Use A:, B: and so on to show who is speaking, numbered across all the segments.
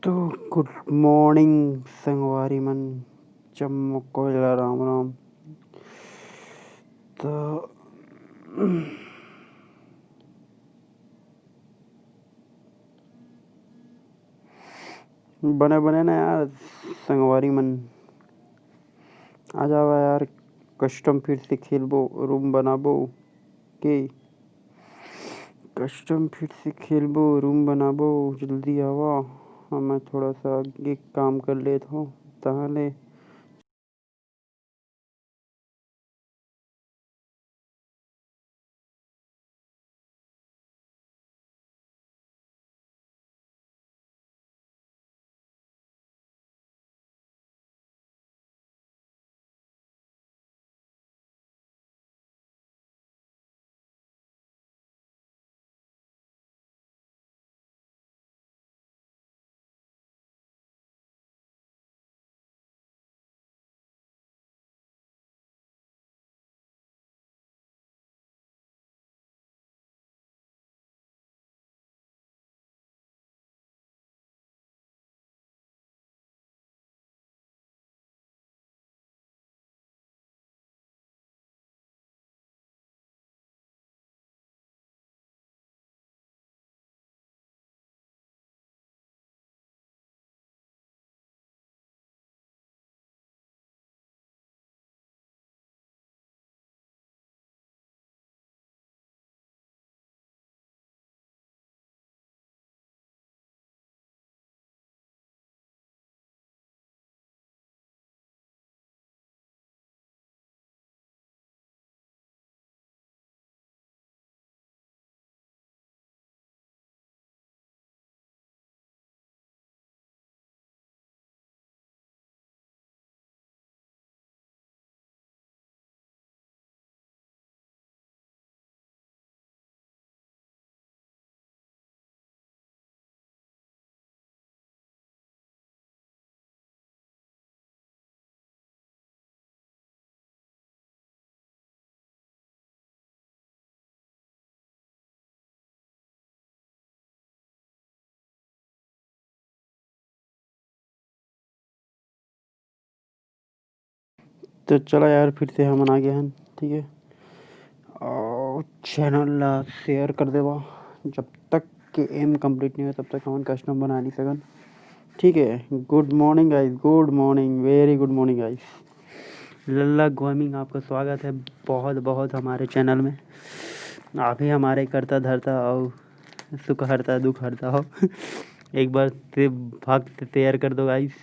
A: तो good morning संगवारी मन, चमक कोयला राम राम। तो बने बने ना यार संगवारी मन, आ जाओ यार। कस्टम फिर से खेलबो, रूम बनाबो के कस्टम फिर से खेलबो, रूम बनाबो। जल्दी आवा, मैं थोड़ा सा आगे काम कर लेता हूँ ताहले। तो चलो यार, फिर से हम आ गए हैं। ठीक है, और चैनल ला शेयर कर देवा। जब तक के एम कंप्लीट नहीं हो तब तक हम कस्टम बना नहीं सकन। ठीक है। Good morning guys, good morning, very good morning guys. Lalla gaming आपका स्वागत है बहुत बहुत हमारे चैनल में। आप ही हमारे करता धरता और सुख हरता दुख हरता हो। एक बार से भक्त शेयर कर दो गाइस,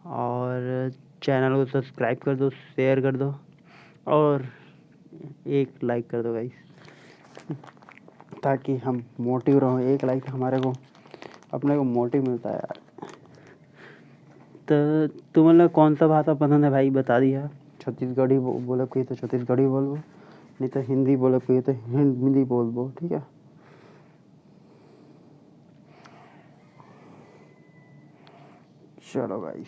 A: और चैनल को सब्सक्राइब कर दो, शेयर कर दो, और एक लाइक कर दो गाइस, ताकि हम मोटिव रहो। एक लाइक हमारे को, अपने को मोटिव मिलता है यार। तो तुम्हें कौन सा भाषा पसंद है भाई, बता दिया। छत्तीसगढ़ी बोले कोई तो छत्तीसगढ़ी बोलो, नहीं तो हिंदी बोले कोई तो हिंदी बोल दो। ठीक है। चलो गाइस,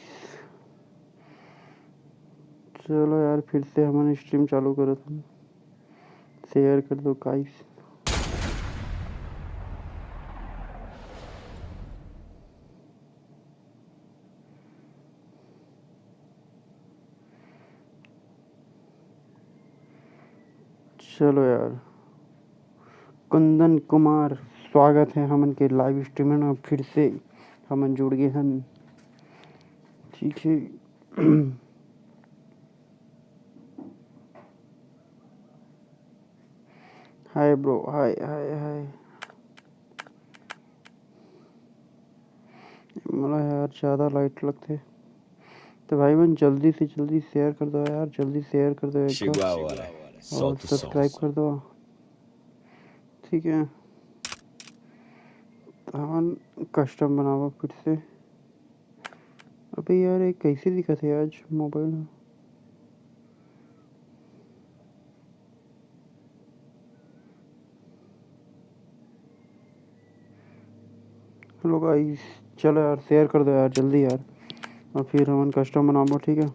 A: चलो यार, फिर से हमारे स्ट्रीम चालू करो, तुम शेयर कर दो गाइस। चलो यार, कुंदन कुमार, स्वागत है हमन के लाइव स्ट्रीम में। फिर से हमन जुड़ गए हैं। ठीक है। हाय ब्रो, हाय हाय हाय। मला यार ज़्यादा लाइट लगते, तो भाई बहन जल्दी से जल्दी शेयर कर दो यार, जल्दी शेयर कर दो एक बार, और सब्सक्राइब कर दो। ठीक है। तो हम कस्टम बनावा फिर से। अबे यार ये कैसे दिखा थे आज मोबाइल में। हेलो गाइस, चलो यार शेयर कर दो यार जल्दी यार, और फिर हम कस्टम बनाबो। ठीक है।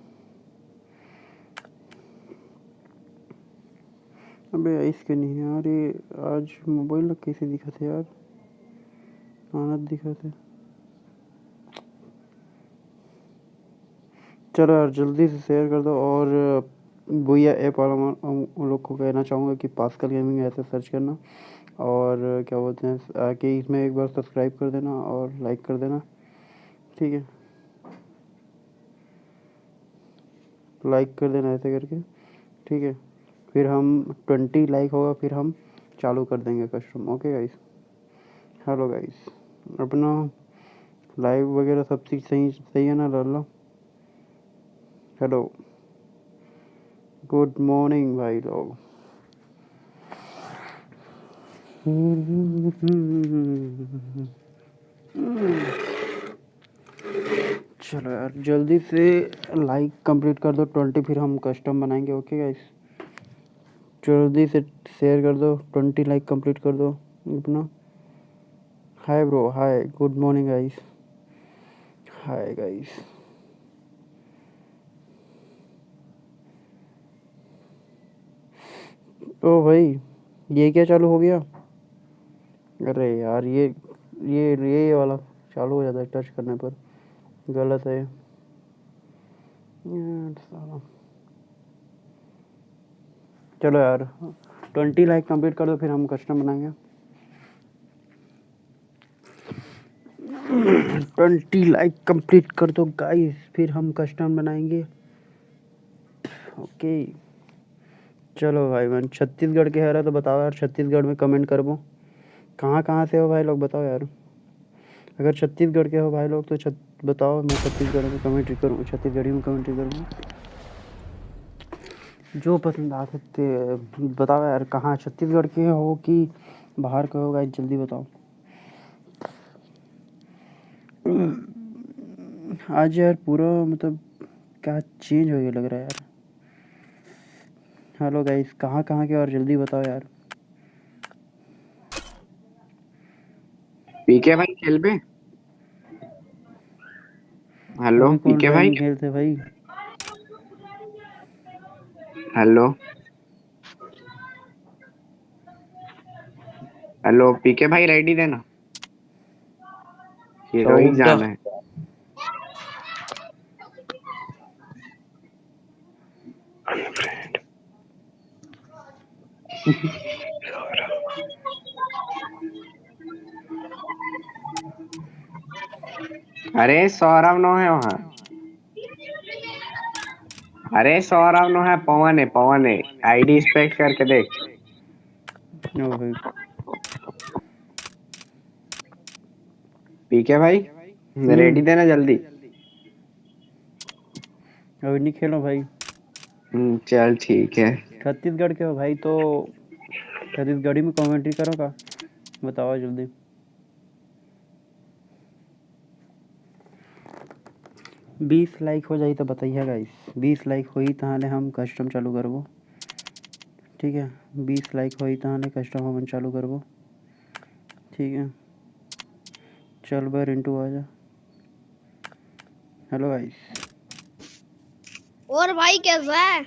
A: अबे इसके नहीं यार, ये आज मोबाइल कैसे दिखा थे यार, आनंद दिखा थे। चलो यार जल्दी से शेयर कर दो। और भैया ऐप वाला उन लोग को कहना चाहूँगा कि पास्कल गेमिंग ऐसे सर्च करना, और क्या बोलते हैं कि इसमें एक बार सब्सक्राइब कर देना और लाइक कर देना, ठीक है। लाइक कर देना ऐसे करके, ठीक है। फिर हम 20 लाइक होगा फिर हम चालू कर देंगे custom. Okay guys. Hello guys, अपना लाइव वगैरह सब चीज़ सही सही है ना लल्ला? हेलो, गुड मॉर्निंग भाई लोग। चलो यार जल्दी से लाइक कंप्लीट कर दो 20, फिर हम कस्टम बनाएंगे। ओके गाइस, जल्दी से शेयर कर दो, 20 लाइक कंप्लीट कर दो अपना। Hi bro, hi, good morning guys, hi guys. Oh भाई, ये क्या चालू हो गया? अरे यार ये वाला चालू हो जाता है टच करने पर, गलत है यार साला। चलो यार 20 लाइक कंप्लीट कर दो फिर हम कस्टम बनाएंगे। 20 लाइक कंप्लीट कर दो गाइस, फिर हम कस्टम बनाएंगे। ओके चलो भाई, मैं छत्तीसगढ़ के है रहा तो बताओ यार, छत्तीसगढ़ में कमेंट कर दो। कहाँ कहाँ से हो भाई लोग, बताओ यार। अगर छत्तीसगढ़ के हो भाई लोग तो बताओ, मैं छत्तीसगढ़ में कमेंट्री करूँ, छत्तीसगढ़ी में कमेंट्री करूँगा। जो पसंद आ सकते बताओ यार, कहाँ छत्तीसगढ़ के हो कि बाहर के हो गाइस, जल्दी बताओ। आज यार पूरा मतलब क्या चेंज हो गया लग रहा है यार। हेलो गाइस, कहाँ कहाँ के और जल्दी बताओ यार।
B: पीके भाई खेल पे। हेलो
A: अभी कौन
B: पीके भाई।
A: रैंक खेलते भाई?
B: हेलो हेलो पीके भाई रेडी देना, हीरोइक
A: चौदह।
B: जाना है। अरे सौरभ नो है वहाँ। अरे सौरभ नो है, पवन है। आईडी स्पेक्ट करके देख।
A: ओ भाई,
B: पीके भाई रेडी देना जल्दी।
A: अभी नहीं खेलो भाई।
B: चल ठीक है।
A: छत्तीसगढ़ के हो भाई तो छत्तीसगढ़ी में कमेंट्री करो का, बताओ जल्दी। 20 लाइक हो जाई तो बताइए गाइस, 20 लाइक होई ताहले हम कस्टम चालू करबो, ठीक है। 20 लाइक होई ताहले कस्टम हम चालू करबो, ठीक है। चल भाई रिंटू आ जा। Hello guys.
C: और भाई कैसा है?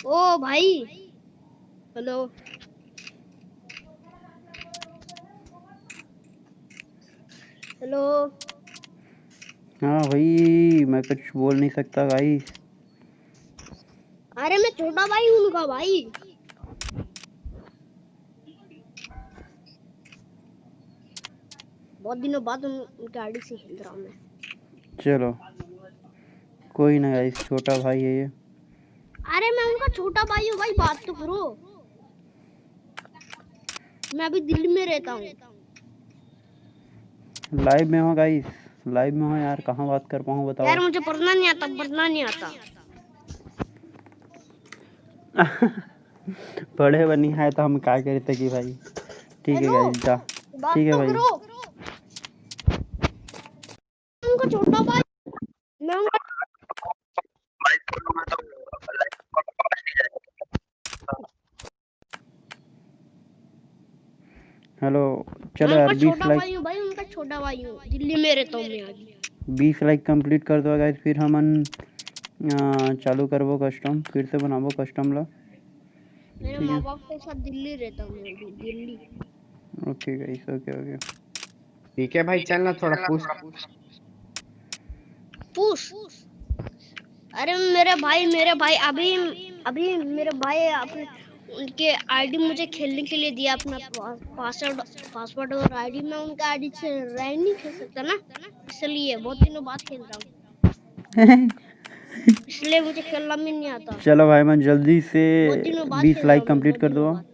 C: ओ भाई, हेलो। हेलो।
A: हाँ भाई, मैं कुछ बोल नहीं सकता गाइस।
C: अरे मैं छोटा भाई हूँ उनका भाई। बहुत दिनों बाद उनके आईडी से खेल रहा हूँ मैं।
A: चलो कोई ना गाइस, छोटा भाई है ये।
C: अरे मैं उनका छोटा भाई हूँ भाई, बात तो करो। मैं अभी दिल्ली में रहता हूँ।
A: लाइव में हो गाइस, लाइव में हो यार, कहाँ बात कर पाऊँ बताओ।
C: यार मुझे पढ़ना नहीं आता, पढ़ना नहीं आता।
A: पढ़े बनी है तो हम क्या करते कि भाई, ठीक है
C: हेलो,
A: गाइस जा।
C: बात
A: ठीक है
C: तो
A: भाई।
C: करो। उनका छोटा भाई, मैं उनका
A: हेलो, चलो यार 20
C: छोटा
A: लाइक,
C: भाई हूँ भाई, उनका छोटा भाई हूँ। दिल्ली में रहता हूँ मैं अभी।
A: 20 लाइक कंप्लीट कर दो गाइस, फिर हमन चालू करबो कस्टम, फिर से बनाबो कस्टम ला,
C: मेरे
A: ठीक
C: माँ
A: है।
C: बाप के साथ दिल्ली रहता हूँ मैं अभी, Delhi.
A: Okay guys, okay okay.
B: ठीक है भाई, चल ना थोड़ा पुश।
C: पुश। अरे मेरे भाई अभी अभी मेरे भाई अपने उनके आईडी मुझे खेलने के लिए दिया, अपना पासवर्ड पासवर्ड और आईडी। मैं उनका आईडी से रैंक नहीं खेल सकता ना, इसलिए बहुत दिनों बाद खेल रहा हूँ, इसलिए मुझे खेलना भी नहीं आता।
A: चलो भाई मन जल्दी से
C: बहुत दिनों बाद
A: 20
C: खेल रहा
A: लाइक
C: हूँ मैं,
A: कंप्लीट
C: बहुत
A: कर
C: दिनों
A: दो,
C: बाद।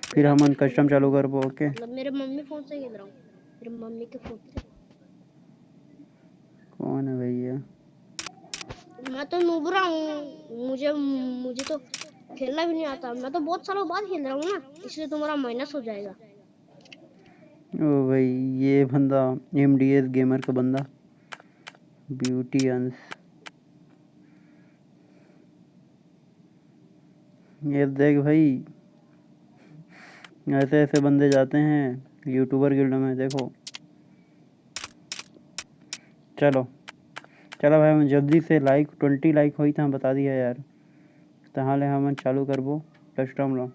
A: फिर
C: मेरा
A: हम
C: भी फोन
A: कस्टम चालू करबो। ओके
C: मतलब मेरे मम्मी फोन से खेल रहा हूँ, मेरे मम्मी के फोन से।
A: कौन है भैया?
C: मैं तो नुबरा हूँ, मुझे मुझे तो खेलना भी नहीं आता। मैं तो बहुत सालों बाद खेल रहा हूँ ना, इसलिए तुम्हारा माइनस हो जाएगा।
A: ओ भाई ये बंदा MDS गेमर का बंदा ब्यूटी अंश। ये देख भाई, ऐसे ऐसे बंदे जाते हैं यूट्यूबर गिल्ड में, देखो। चलो चलो भाई मैं जल्दी से लाइक 20 लाइक हुई था बता दिया यार, तहाले हम चालू करबो कस्टम लो।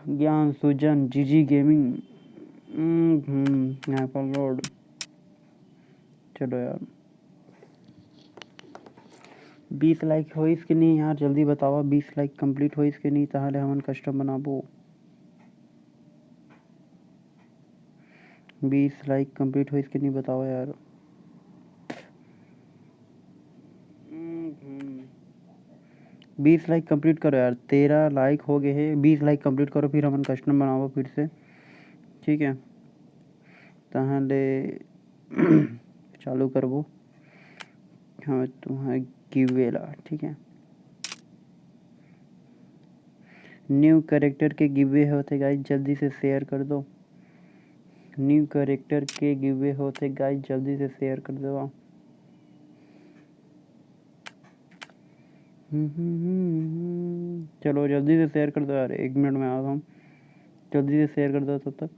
A: ज्ञान सुजन जीजी गेमिंग एप्पल रोड। चलो यार 20 लाइक हो इसके नहीं यार, जल्दी बतावा 20 लाइक कंप्लीट हो इसके नहीं, ताहले हमन कस्टम बनाबो। 20 लाइक कंप्लीट हो इसके नहीं बताओ यार। 20 लाइक कंप्लीट करो यार, 13 लाइक हो गए हैं, 20 लाइक कंप्लीट करो फिर हमन कस्टम बनाओ फिर से, ठीक है। ताहले चालू करबो हाँ तुम्हारा गिवेला, ठीक है। न्यू कैरेक्टर के गिवे होते गाइस, जल्दी से शेयर कर दो। न्यू कैरेक्टर के गिवे होते गाइस, जल्दी से शेयर कर दो। चलो जल्दी से शेयर कर दो यार, 1 मिनट में आ रहा हूँ, जल्दी से शेयर कर दो तब तक।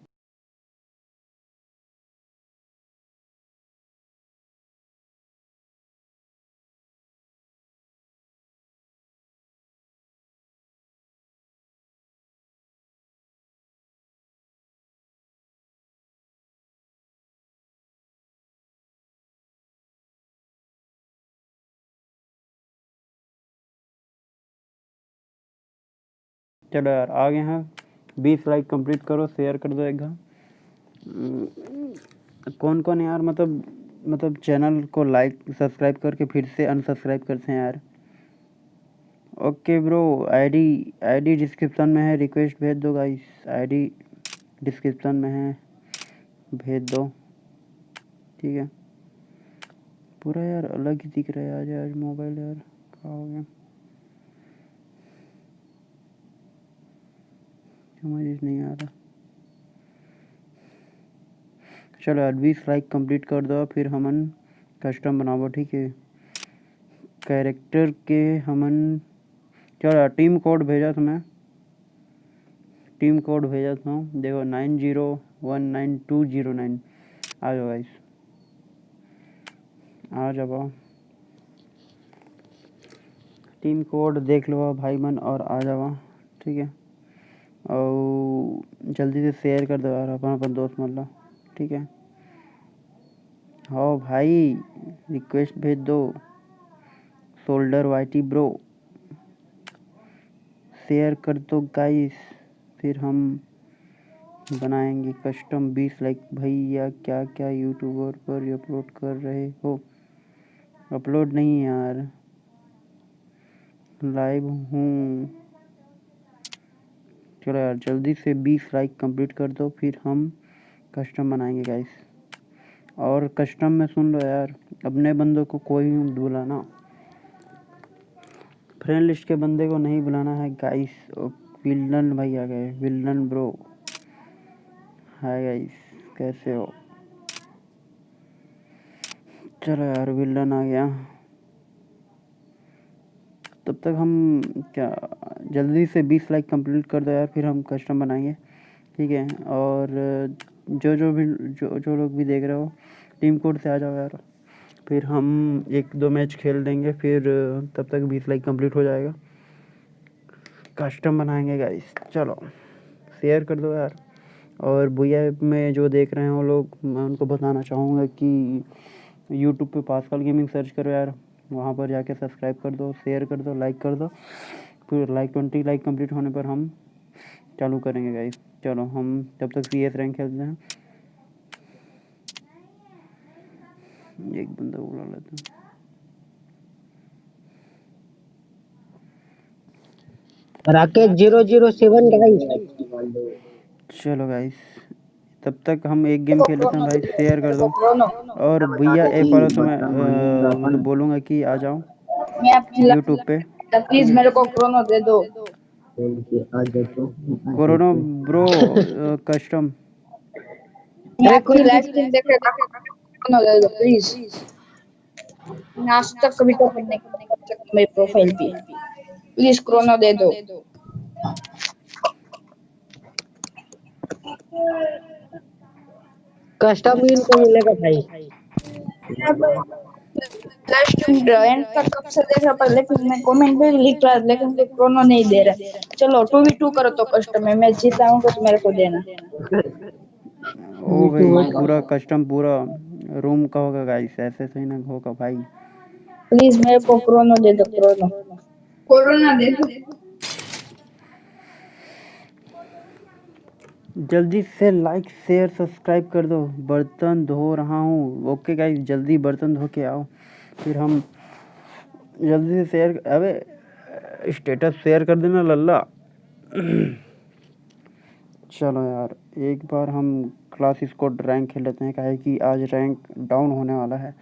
A: चलो यार आ गए हैं, 20 लाइक कंप्लीट करो, शेयर कर दो एक घंटा। कौन कौन यार मतलब चैनल को लाइक सब्सक्राइब करके फिर से अनसब्सक्राइब करते हैं यार। ओके ब्रो, आईडी डिस्क्रिप्शन में है, रिक्वेस्ट भेज दो गाइस, आईडी डिस्क्रिप्शन में है, भेज दो, ठीक है। पूरा यार अलग ही दिख रहा है आज आज मोबाइल यार, क्या हो गया समझ नहीं आ रहा। चलो यार 20 लाइक कंप्लीट कर दो, फिर हमन कस्टम बनाबो, ठीक है। कैरेक्टर के हमन, चलो यार टीम कोड भेजा था मैं, टीम कोड भेजा था देखो 90199209। आ जाओ गाइस, आ जाओ, टीम कोड देख लो भाई मन और आ जाओ, ठीक है। और जल्दी से शेयर कर दो यार अपन अपन दोस्त मतलब, ठीक है। हाँ भाई रिक्वेस्ट भेज दो, शोल्डर वाईटी ब्रो, शेयर कर दो गाइस, फिर हम बनाएंगे कस्टम। 20 लाइक भैया, क्या क्या यूट्यूबर पर अपलोड कर रहे हो? अपलोड नहीं यार, लाइव हूँ। चलो यार जल्दी से 20 लाइक कंप्लीट कर दो, फिर हम कस्टम बनाएंगे गाइस। और कस्टम में सुन लो यार, अपने बंदों को कोई भी मत बुलाना, फ्रेंड लिस्ट के बंदे को नहीं बुलाना है गाइस। विलन भाई आ गए, विलन ब्रो, हाय गाइस कैसे हो? चलो यार विलन आ गया, तब तक हम क्या, जल्दी से 20 लाइक कंप्लीट कर दो यार, फिर हम कस्टम बनाएंगे, ठीक है। और जो लोग भी देख रहे हो, टीम कोड से आ जाओ यार, फिर हम 1-2 मैच खेल देंगे, फिर तब तक 20 लाइक कंप्लीट हो जाएगा। कस्टम बनाएंगे गाइस। चलो शेयर कर दो यार। और भैया में जो देख रहे हैं वो लोग, मैं उनको बताना चाहूँगा कि यूट्यूब पे पास्कल गेमिंग सर्च करो यार, वहाँ पर जाके सब्सक्राइब कर दो, शेयर कर दो, लाइक कर दो। फिर 20 लाइक कंप्लीट होने पर हम चालू करेंगे गाइस। चलो हम तब तक CS रैंक खेलते हैं। एक बंदा बुला लेते हैं।
D: राकेश 007 गाइस।
A: चलो गाइस तब तक हम एक गेम खेल लेते हैं भाई, शेयर कर दो। और भैया एक बार तो मैं मतलब बोलूँगा कि आ जाओ
D: मैं आपकी
A: यूट्यूब पे,
D: प्लीज मेरे को क्रोनो दे दो।
A: Corona bro custom.
D: मैं आपकी लाइव स्ट्रीम देख के क्रोनो दे दो प्लीज। मैं आज तक कभी तो नहीं कर सकता मेरी प्रोफाइल पे। प्लीज क्रोनो दे दो। कस्टम विन को मिलेगा भाई। लाइव स्ट्रीम एंड तक कब से देख रहा पर लेकिन मैं कमेंट में लिख रहा लेकिन कोई क्रोनो नहीं दे रहा। चलो 2v2 करो तो कस्टम में मैं जीताऊंगा तो मेरे को देना।
A: ओ भाई पूरा कस्टम पूरा रूम का होगा गाइस, ऐसे सही ना होगा भाई।
D: प्लीज मेरे को क्रोनो दे दो। क्रोनो कोरोना दे दो।
A: जल्दी से लाइक शेयर सब्सक्राइब कर दो। बर्तन धो रहा हूँ। ओके गाइस जल्दी बर्तन धो के आओ, फिर हम जल्दी से शेयर। अबे स्टेटस शेयर कर देना लल्ला। चलो यार एक बार हम क्लास स्क्वाड रैंक खेल लेते हैं, काहे कि आज रैंक डाउन होने वाला है।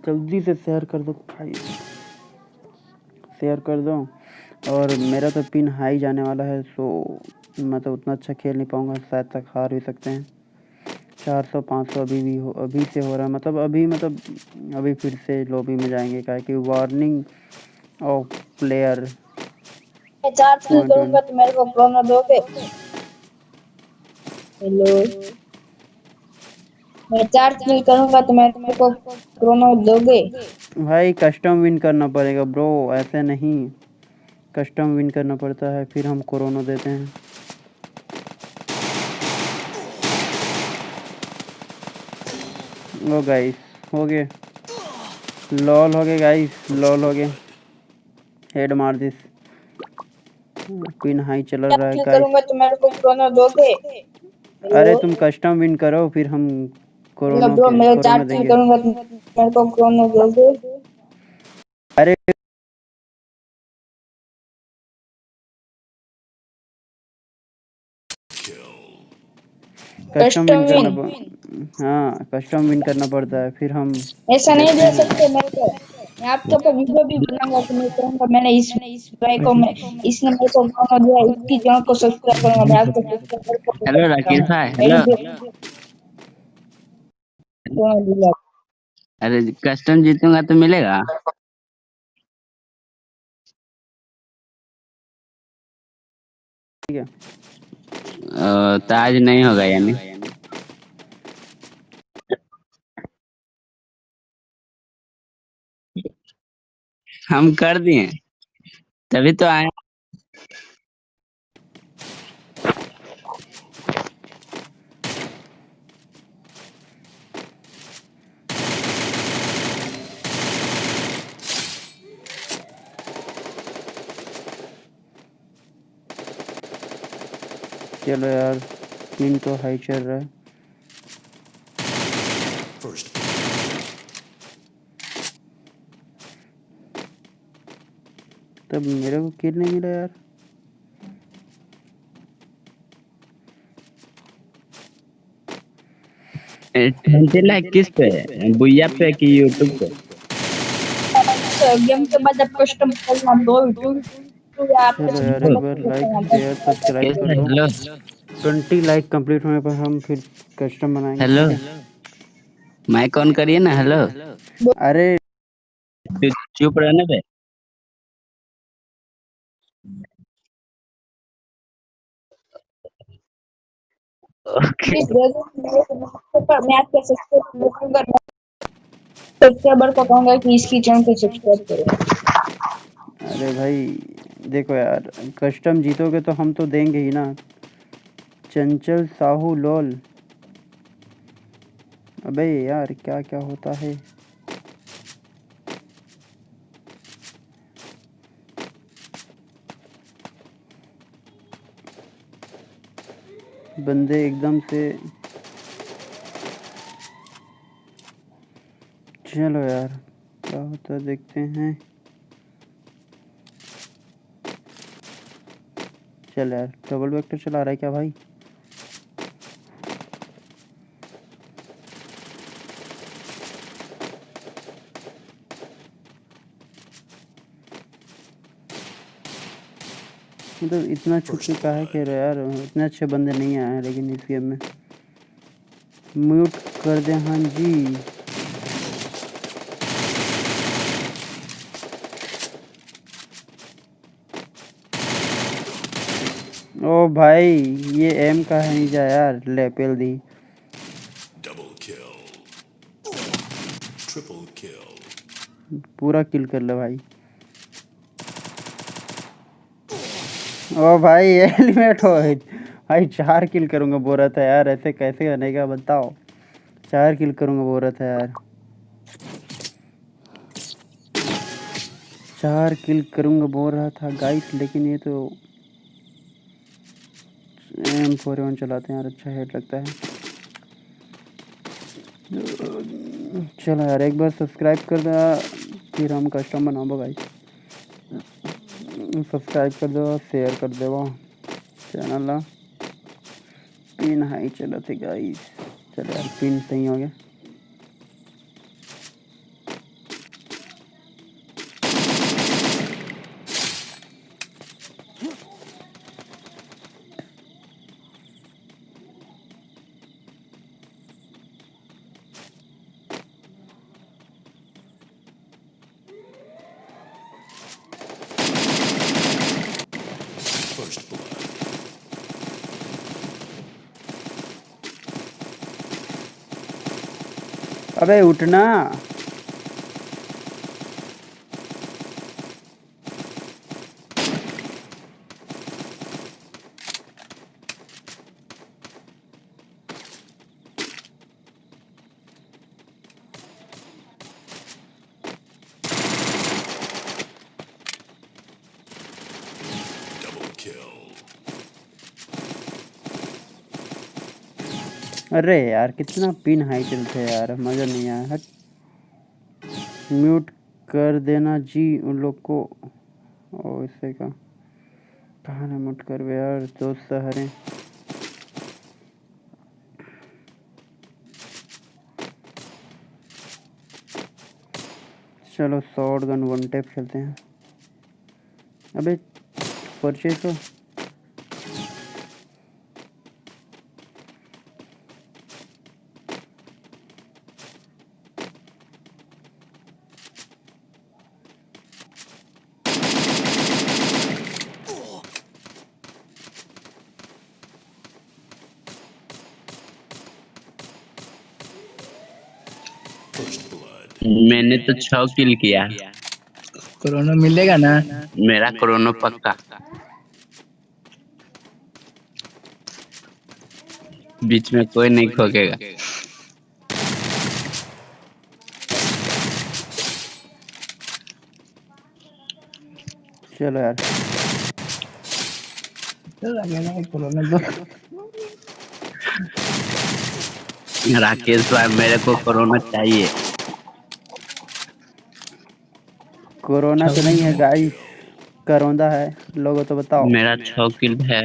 A: जल्दी से शेयर कर दो भाई, शेयर कर दो। और मेरा तो पिन हाई जाने वाला है, सो मैं तो उतना अच्छा खेल नहीं पाऊँगा, शायद तक हार भी सकते हैं। 400-500 अभी से हो रहा है, मतलब अभी फिर से लॉबी में जाएंगे, काहे कि वार्निंग ऑफ प्लेयर।
D: मैं चार्ज नहीं करूंगा तो मेरे को क्रोनो दोगे। हेलो मैं चार्ज नहीं करूंगा तो मेरे को क्रोनो दोगे।
A: भाई कस्टम विन करना पड़ेगा ब्रो, ऐसे नहीं, कस्टम विन करना पड़ता है फिर हम कोरोना देते हैं। ओ गाइस हो गए, लॉल हो गए गाइस, लॉल हो गए। हेड मार दिस, पिन हाई चल रहा है गाइस।
D: करूंगा तो मेरे को क्रोनो दोगे।
A: अरे तुम कस्टम विन करो फिर हम कोरोना
D: ब्रो मैं
A: कोरोना
D: चार्ज नहीं
A: देंगे।
D: करूंगा तो मेरे को क्रोनो दोगे।
A: अरे कस्टम विन करना हाँ कस्टम विन करना पड़ता है, फिर हम
D: ऐसा नहीं दे सकते मेरे को। मैं आपके ऊपर वीडियो भी बनाऊंगा कि मैं कहूंगा मैंने इस भाई को मैं इसने मेरे को क्रोनो दिया, इसकी चैनल को सब्सक्राइब करूंगा। मैं आपको
B: हेलो राकेश भाई, हेलो। अरे कस्टम जीतूंगा तो मिलेगा।
A: ठीक है।
B: तो आज नहीं होगा यानी। हम कर दिए तभी तो आए।
A: चलो यार पिन तो हाई चल रहा है। तब मेरे को किल नहीं मिला यार।
B: लाइक किस पे, बुया पे कि यूट्यूब पे?
D: गेम के बाद आप कस्टम करना दो।
A: चलो यार एक बार लाइक शेयर सब्सक्राइब कर दो।
B: हेलो
A: 20 लाइक कंप्लीट होने पर हम फिर कस्टम बनाएंगे।
B: हेलो, माइक ऑन करिए ना। हेलो
A: अरे
B: चुप रहने दे।
D: मैं आपके सब्सक्राइबर को कहूंगा कि इसकी चैनल को सब्सक्राइब करो।
A: अरे भाई देखो यार, कस्टम जीतोगे तो हम तो देंगे ही ना। चंचल साहू लोल। अबे यार क्या क्या होता है। बंदे एकदम से। चलो यार क्या होता है देखते हैं। चल यार, डबल वेक्टर चला रहा है क्या भाई? मतलब इतना छुट्टी चुका है कि यार इतने अच्छे बंदे नहीं आए हैं लेकिन इस गेम में। म्यूट कर दे हाँ जी। ओ भाई, ये एम का है नहीं जा यार, ले पेल दी। पूरा किल कर ले भाई। ओ भाई एलिमेट हो भाई। 4 किल करूंगा बोल रहा था यार, ऐसे कैसे बनेगा बताओ। 4 किल करूंगा बोल रहा था यार। 4 किल करूंगा बोल रहा था गाइस, लेकिन ये तो M41 चलाते हैं यार, अच्छा हेड लगता है। चलो यार एक बार सब्सक्राइब कर दो, फिर हम कस्टम बनाओ गाइस। सब्सक्राइब कर दो, शेयर कर दो चैनल ला। पिन हाई चलो थे गाइस। चलो यार पिन सही हो गया। अबे उठना। अरे यार कितना पिन हाई चलते हैं यार, मज़ा नहीं आया। हट। म्यूट कर देना जी उन लोग को। ओ इससे का कहाँ ना म्यूट कर बे यार, दोस्त सहारे। चलो शॉर्ट गन वन टैप खेलते हैं। अबे परचेज तो।
E: मैंने तो 6 किल किया।
F: कोरोना मिलेगा ना?
E: मेरा कोरोना पक्का। बीच में कोई नहीं ठोकेगा।
A: चलो यार
F: लगेगा कोरोना तो।
E: राकेश भाई मेरे को कोरोना चाहिए।
A: कोरोना तो नहीं है गाइस, करोंदा है। लोगों तो बताओ।
E: मेरा 6 किल है।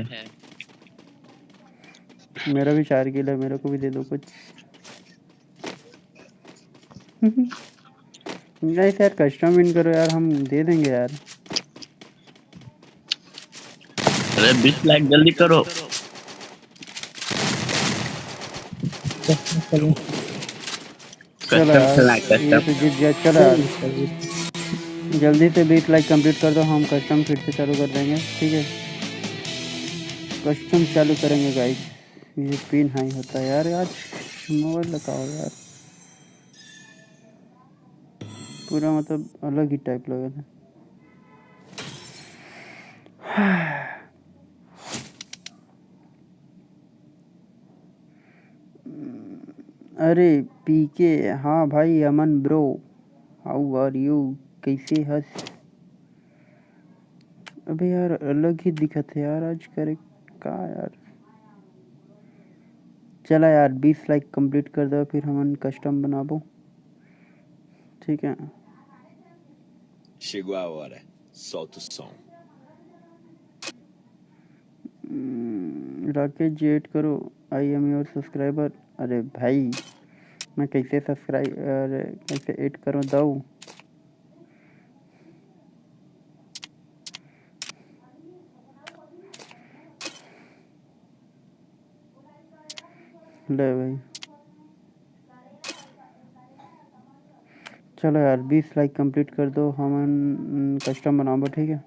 A: मेरा भी 4 किल है, मेरे को भी दे दो कुछ। नहीं यार कस्टम विन करो यार, हम दे देंगे यार।
E: अरे 20 लाख जल्दी करो।
A: चलो
E: कस्टम
A: यार
E: खेलना
A: ये
E: कस्टम।
A: तो जीत गया। चलो यार जल्दी से 20 लाइक कंप्लीट कर दो, हम कस्टम फिर से चालू कर देंगे। ठीक है कस्टम चालू करेंगे गाइस। ये पिन हाई होता है यार। आज मोबाइल लगाओ यार, पूरा मतलब अलग ही टाइप लगा था। अरे पीके, हाँ भाई अमन ब्रो, हाउ आर यू, कैसे हस? अबे यार अलग ही दिखत है यार आज, करे का यार। चला यार 20 लाइक कंप्लीट कर दो फिर हम कस्टम बनाबो, ठीक है।
G: Chegou a hora. Solta o som.
A: Rakesh ji add करो, आई एम योर सब्सक्राइबर। अरे भाई मैं कैसे सब्सक्राइब, अरे कैसे ऐड करूँ दाऊ? ले भाई चलो यार 20 लाइक कंप्लीट कर दो, हम कस्टम बनाबो, ठीक है।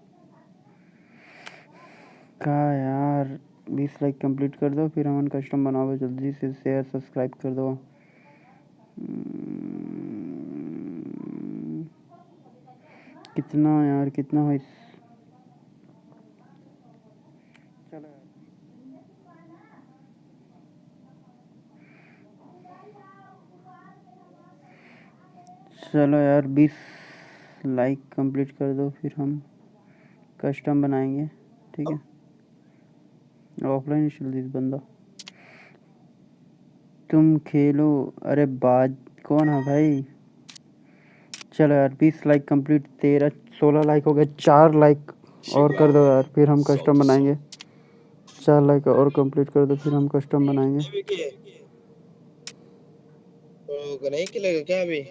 A: का यार 20 लाइक कंप्लीट कर दो फिर हम कस्टम बनाबो, जल्दी से शेयर सब्सक्राइब कर दो। कितना यार, कितना है? चलो यार चलो यार 20 लाइक कंप्लीट कर दो फिर हम कस्टम बनाएंगे, ठीक है। ऑफलाइन चल दिस बंदा, तुम खेलो। अरे बाज कौन है भाई? चलो यार 20 लाइक कंप्लीट, 16 लाइक हो गए, 4 लाइक और
G: Chegou a
A: कर दो
G: hora.
A: यार फिर हम
G: Solta
A: कस्टम
G: o som.
A: बनाएंगे। 4 लाइक और कंप्लीट कर दो फिर हम कस्टम बनाएंगे।
H: तो नहीं खेलेगा क्या अभी?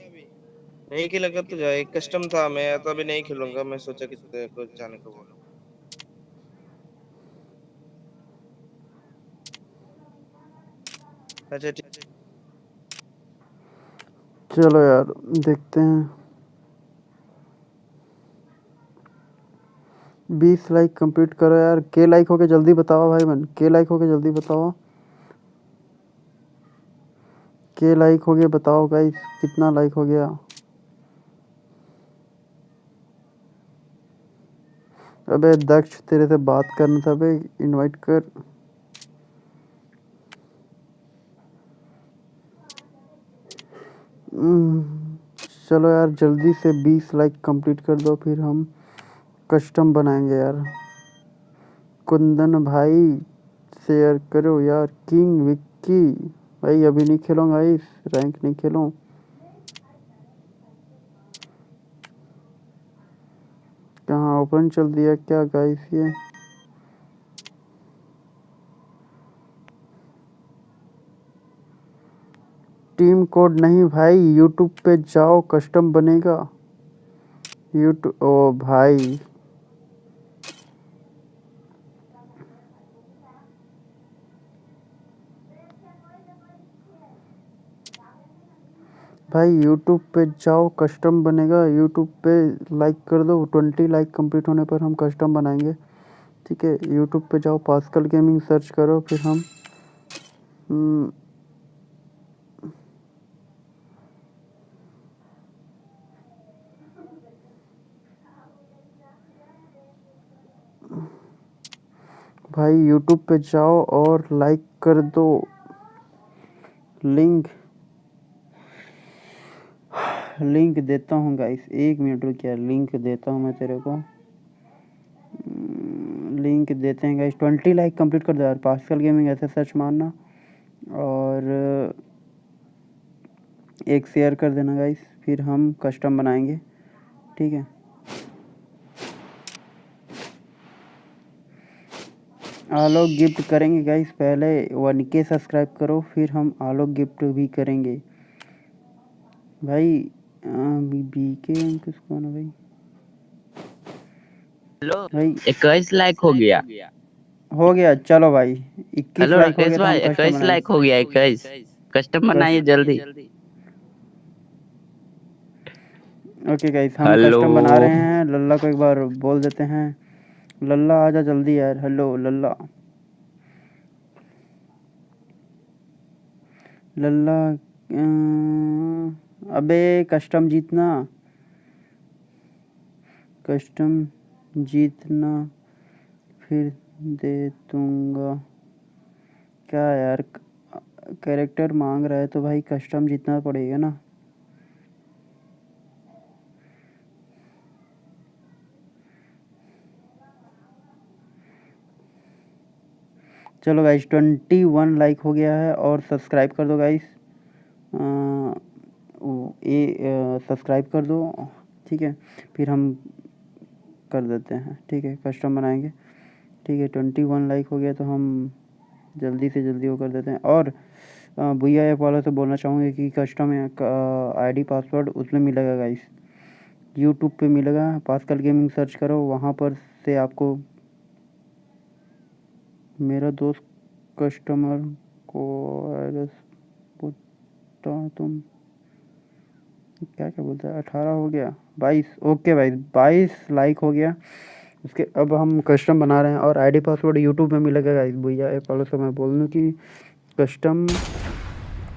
H: नहीं खेलेगा तो जाए, कस्टम था, मैं तो अभी नहीं खेलूंगा, मैं सोचा कि तेरे को जाने को बोलूं। अच्छा ठीक।
A: चलो यार देखते हैं। 20 लाइक कंप्लीट करो यार। के लाइक हो के जल्दी बताओ भाई, मन के लाइक हो के जल्दी बताओ, के लाइक हो गया बताओ गाइस, कितना लाइक हो गया? अबे दक्ष तेरे से बात करना था बे, इनवाइट कर। चलो यार जल्दी से 20 लाइक कंप्लीट कर दो फिर हम कस्टम बनाएंगे यार। कुंदन भाई शेयर करो यार। किंग विक्की भाई अभी नहीं खेलूँगा इस रैंक, नहीं खेलूँ। कहाँ ओपन चल दिया क्या गाइस ये? टीम कोड नहीं भाई, यूट्यूब पे जाओ कस्टम बनेगा। यूट्यूब, ओ भाई भाई यूट्यूब पे जाओ कस्टम बनेगा। यूट्यूब पे लाइक कर दो, 20 लाइक कंप्लीट होने पर हम कस्टम बनाएंगे, ठीक है। यूट्यूब पे जाओ, पास्कल गेमिंग सर्च करो फिर हम भाई यूट्यूब पे जाओ और लाइक कर दो। लिंक लिंक देता हूँ गाइस, 1 मिनट रुकिए, लिंक देता हूँ मैं तेरे को। लिंक देते हैं गाइस। 20 लाइक कंप्लीट कर दो यार, पास्कल गेमिंग ऐसे सर्च मारना और एक शेयर कर देना गाइस, फिर हम कस्टम बनाएंगे, ठीक है। आलोक गिफ्ट करेंगे गाइस, पहले 1K सब्सक्राइब करो फिर हम आलोक गिफ्ट भी करेंगे भाई। बीके किस कौन है भाई?
E: हेलो,
A: भाई
E: 21 लाइक हो गया।
A: हो गया, चलो भाई 21
E: हेलो
A: लाइक हो
E: राकेश
A: गया तो
E: भाई,
A: हम कस्टम
E: 21
A: बनाएंगे।
E: लाइक हो गया, 21 कस्टम बनाइए जल्दी।
A: ओके गाइस हम
E: हेलो,
A: कस्टम बना रहे हैं। लल्ला को एक बार बोल देते हैं, लल्ला आजा जल्दी यार। हेलो लल्ला, लल्ला अबे कस्टम जीतना, कस्टम जीतना फिर दे दूंगा क्या यार? कैरेक्टर मांग रहा है तो भाई कस्टम जीतना पड़ेगा ना। चलो गाइस 21 लाइक हो गया है और सब्सक्राइब कर दो गाइस। ये सब्सक्राइब कर दो, ठीक है। फिर हम कर देते हैं, ठीक है, कस्टम बनाएंगे, ठीक है। 21 लाइक हो गया तो हम जल्दी से जल्दी वो कर देते हैं। और भैया ऐप वालों से बोलना चाहूँगी कि कस्टम आईडी पासवर्ड उसमें मिलेगा गाइस, यूट्यूब पे मिलेगा, पास्कल गेमिंग सर्च करो, वहाँ पर से आपको मेरा दोस्त कस्टमर को एड्रेस पूछता तुम क्या क्या बोलता है। 18 हो गया, 22, ओके भाई 22 लाइक हो गया। उसके अब हम कस्टम बना रहे हैं और आईडी पासवर्ड यूट्यूब में मिलेगा गाइस। भैया ऐप वालों से मैं बोल दूँ कि कस्टम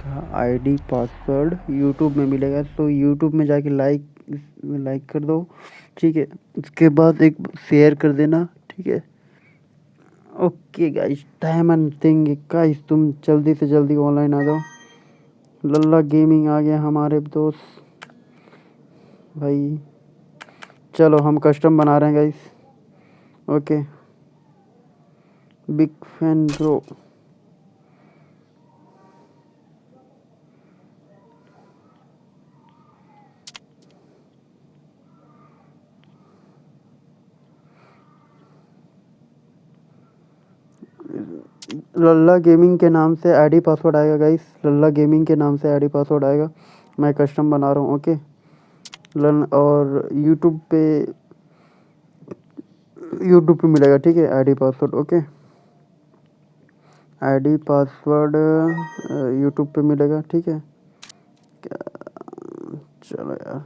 A: का आईडी पासवर्ड यूट्यूब में मिलेगा, तो यूट्यूब में जाके लाइक कर दो, ठीक है। उसके बाद एक शेयर कर देना, ठीक है। Okay guys, diamond thing guys, तुम जल्दी से जल्दी ऑनलाइन आ जाओ। लल्ला गेमिंग आ गया हमारे दोस्त भाई। चलो हम कस्टम बना रहे हैं guys, okay. Big fan bro. Lalla gaming के नाम से आईडी पासवर्ड आएगा गाइस, लल्ला गेमिंग के नाम से आईडी पासवर्ड आएगा। मैं कस्टम बना रहा हूँ, ओके। और यूट्यूब पे मिलेगा, ठीक है, ID password, okay. ID password YouTube पे मिलेगा, ठीक है। चलो यार,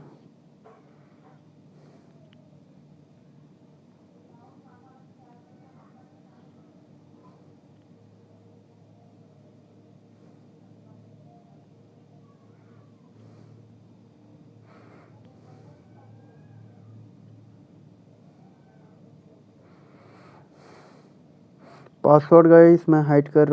A: पासवर्ड गाइस मैं हाइड कर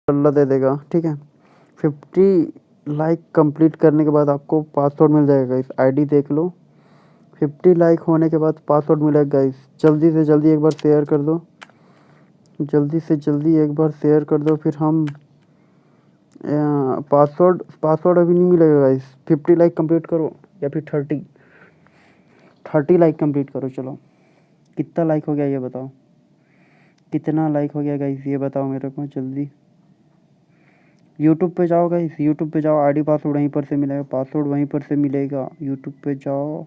A: लल्ला दे देगा, ठीक है। 50 लाइक कंप्लीट करने के बाद आपको पासवर्ड मिल जाएगा गाइस, आईडी देख लो। 50 लाइक होने के बाद पासवर्ड मिलेगा गाइस। जल्दी से जल्दी एक बार शेयर कर दो, जल्दी से जल्दी एक बार शेयर कर दो। फिर हम पासवर्ड अभी नहीं मिलेगा गाइस। 50 लाइक कंप्लीट करो या फिर 30 लाइक कंप्लीट करो। चलो कितना लाइक हो गया ये बताओ, कितना लाइक हो गया गाइस ये बताओ मेरे को जल्दी। यूट्यूब पे जाओ गाइस, यूट्यूब पे जाओ, आईडी पासवर्ड वहीं पर से मिलेगा, पासवर्ड वहीं पर से मिलेगा। यूट्यूब पे जाओ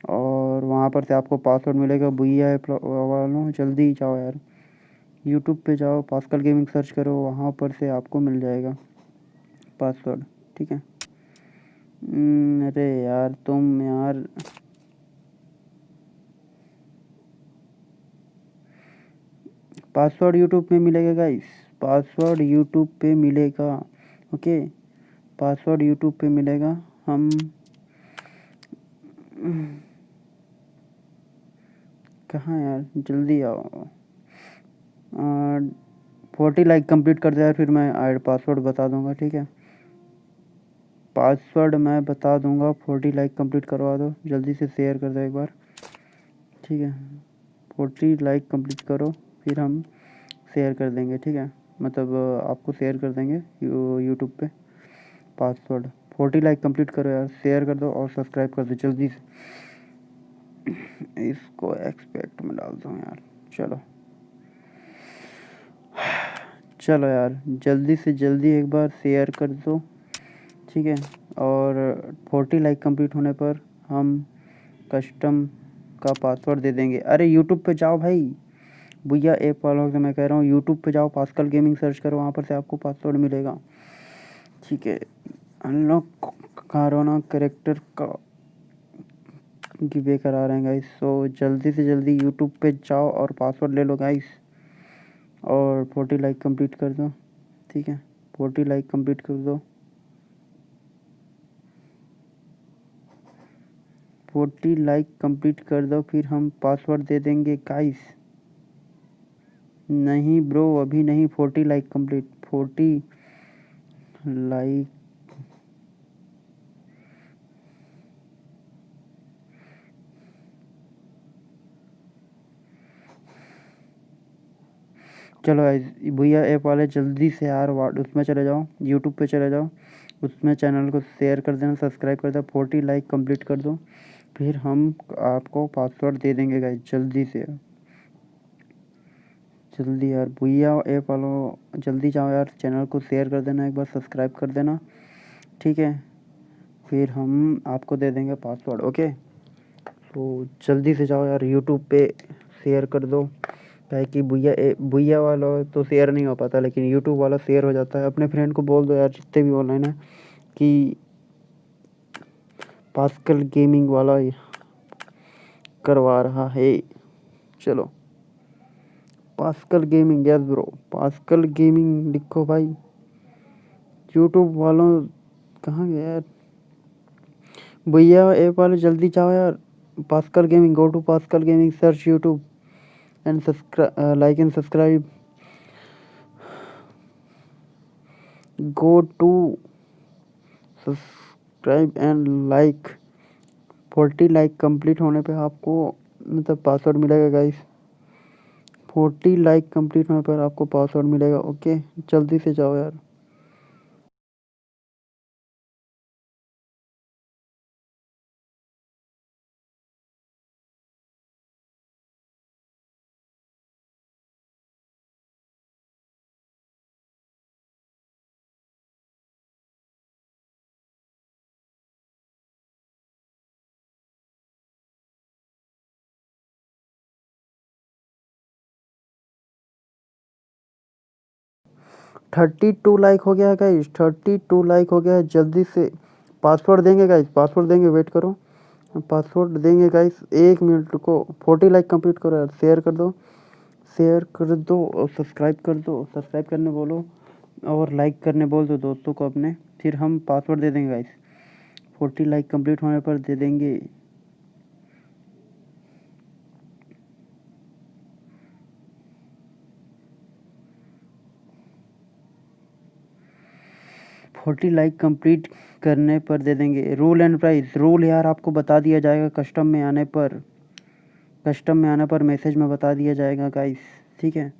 A: और वहाँ पर से आपको पासवर्ड मिलेगा। भैया ऐप वालों जल्दी जाओ यार, यूट्यूब पे जाओ, पास्कल गेमिंग सर्च करो, वहाँ पर से आपको मिल जाएगा पासवर्ड, ठीक है। अरे यार तुम यार, पासवर्ड यूट्यूब पे मिलेगा गाइस, पासवर्ड यूट्यूब पे मिलेगा, ओके। पासवर्ड यूट्यूब पे मिलेगा। हम कहाँ यार, जल्दी आओ। 40 लाइक कंप्लीट कर दिया फिर मैं पासवर्ड बता दूंगा, ठीक है। पासवर्ड मैं बता दूंगा, 40 लाइक कंप्लीट करवा दो, जल्दी से शेयर कर दो एक बार, ठीक है। 40 लाइक कंप्लीट करो फिर हम शेयर कर देंगे, ठीक है। मतलब आपको शेयर कर देंगे यूट्यूब पे पासवर्ड। 40 लाइक कंप्लीट करो यार, शेयर कर दो और सब्सक्राइब कर दो जल्दी से। इसको एक्सपेक्ट में डालता हूँ यार। चलो चलो यार, जल्दी से जल्दी एक बार शेयर कर दो, ठीक है। और 40 लाइक कंप्लीट होने पर हम कस्टम का पासवर्ड दे देंगे। अरे यूट्यूब पे जाओ भाई, भैया ऐप वालों से मैं कह रहा हूँ, यूट्यूब पे जाओ, पास्कल गेमिंग सर्च करो, वहाँ पर से आपको पासवर्ड मिलेगा, ठीक है। अनलॉक कारोना कैरेक्टर का गिवे करा रहे हैं गाइस, सो जल्दी से जल्दी यूट्यूब पे जाओ और पासवर्ड ले लो गाइस, और 40 लाइक कंप्लीट कर दो, ठीक है। 40 लाइक कंप्लीट कर दो, 40 लाइक कंप्लीट कर दो, फिर हम पासवर्ड दे देंगे गाइस। नहीं ब्रो, अभी नहीं, 40 लाइक कंप्लीट, 40 लाइक। चलो भैया ऐप वाले जल्दी से यार उसमें चले जाओ, यूट्यूब पे चले जाओ, उसमें चैनल को शेयर कर देना, सब्सक्राइब कर दो, 40 लाइक कंप्लीट कर दो, फिर हम आपको पासवर्ड दे देंगे गाइस। जल्दी से जल्दी यार, भैया ऐप वालों जल्दी जाओ यार, चैनल को शेयर कर देना, एक बार सब्सक्राइब कर देना, ठीक है। फिर हम आपको दे देंगे पासवर्ड, ओके। तो जल्दी से जाओ यार, यूट्यूब पे शेयर कर दो, क्या है कि भैया वाला तो शेयर नहीं हो पाता, लेकिन यूट्यूब वाला शेयर हो जाता है। अपने फ्रेंड को बोल दो यार, जितने भी ऑनलाइन है, कि पास्कल गेमिंग वाला करवा रहा है। चलो pascal gaming, yes bro, pascal gaming लिखो भाई। यूट्यूब वालों कहाँ गए यार, भैया ऐप वाले जल्दी जाओ यार, Pascal gaming, go to Pascal gaming, search YouTube and subscribe, like and subscribe, go to subscribe and like. 40 like complete होने पे आपको मतलब पासवर्ड मिलेगा गाइस, 40 लाइक कंप्लीट होने पर आपको पासवर्ड मिलेगा, ओके। जल्दी से जाओ यार। थर्टी टू लाइक हो गया है गाइस, 32 लाइक हो गया है। जल्दी से पासवर्ड देंगे गाइस, पासवर्ड देंगे, वेट करो, पासवर्ड देंगे गाइस, 1 मिनट को। 40 लाइक कंप्लीट करो यार, शेयर कर दो, शेयर कर दो, और सब्सक्राइब कर दो, सब्सक्राइब करने बोलो, और लाइक करने बोल दो दोस्तों को अपने, फिर हम पासवर्ड दे देंगे गाइस। 40 लाइक कंप्लीट होने पर दे देंगे। फोर्टी लाइक कंप्लीट करने पर दे देंगे। रूल एंड प्राइस, रूल यार आपको बता दिया जाएगा कस्टम में आने पर, कस्टम में आने पर मैसेज में बता दिया जाएगा गाइस, ठीक है।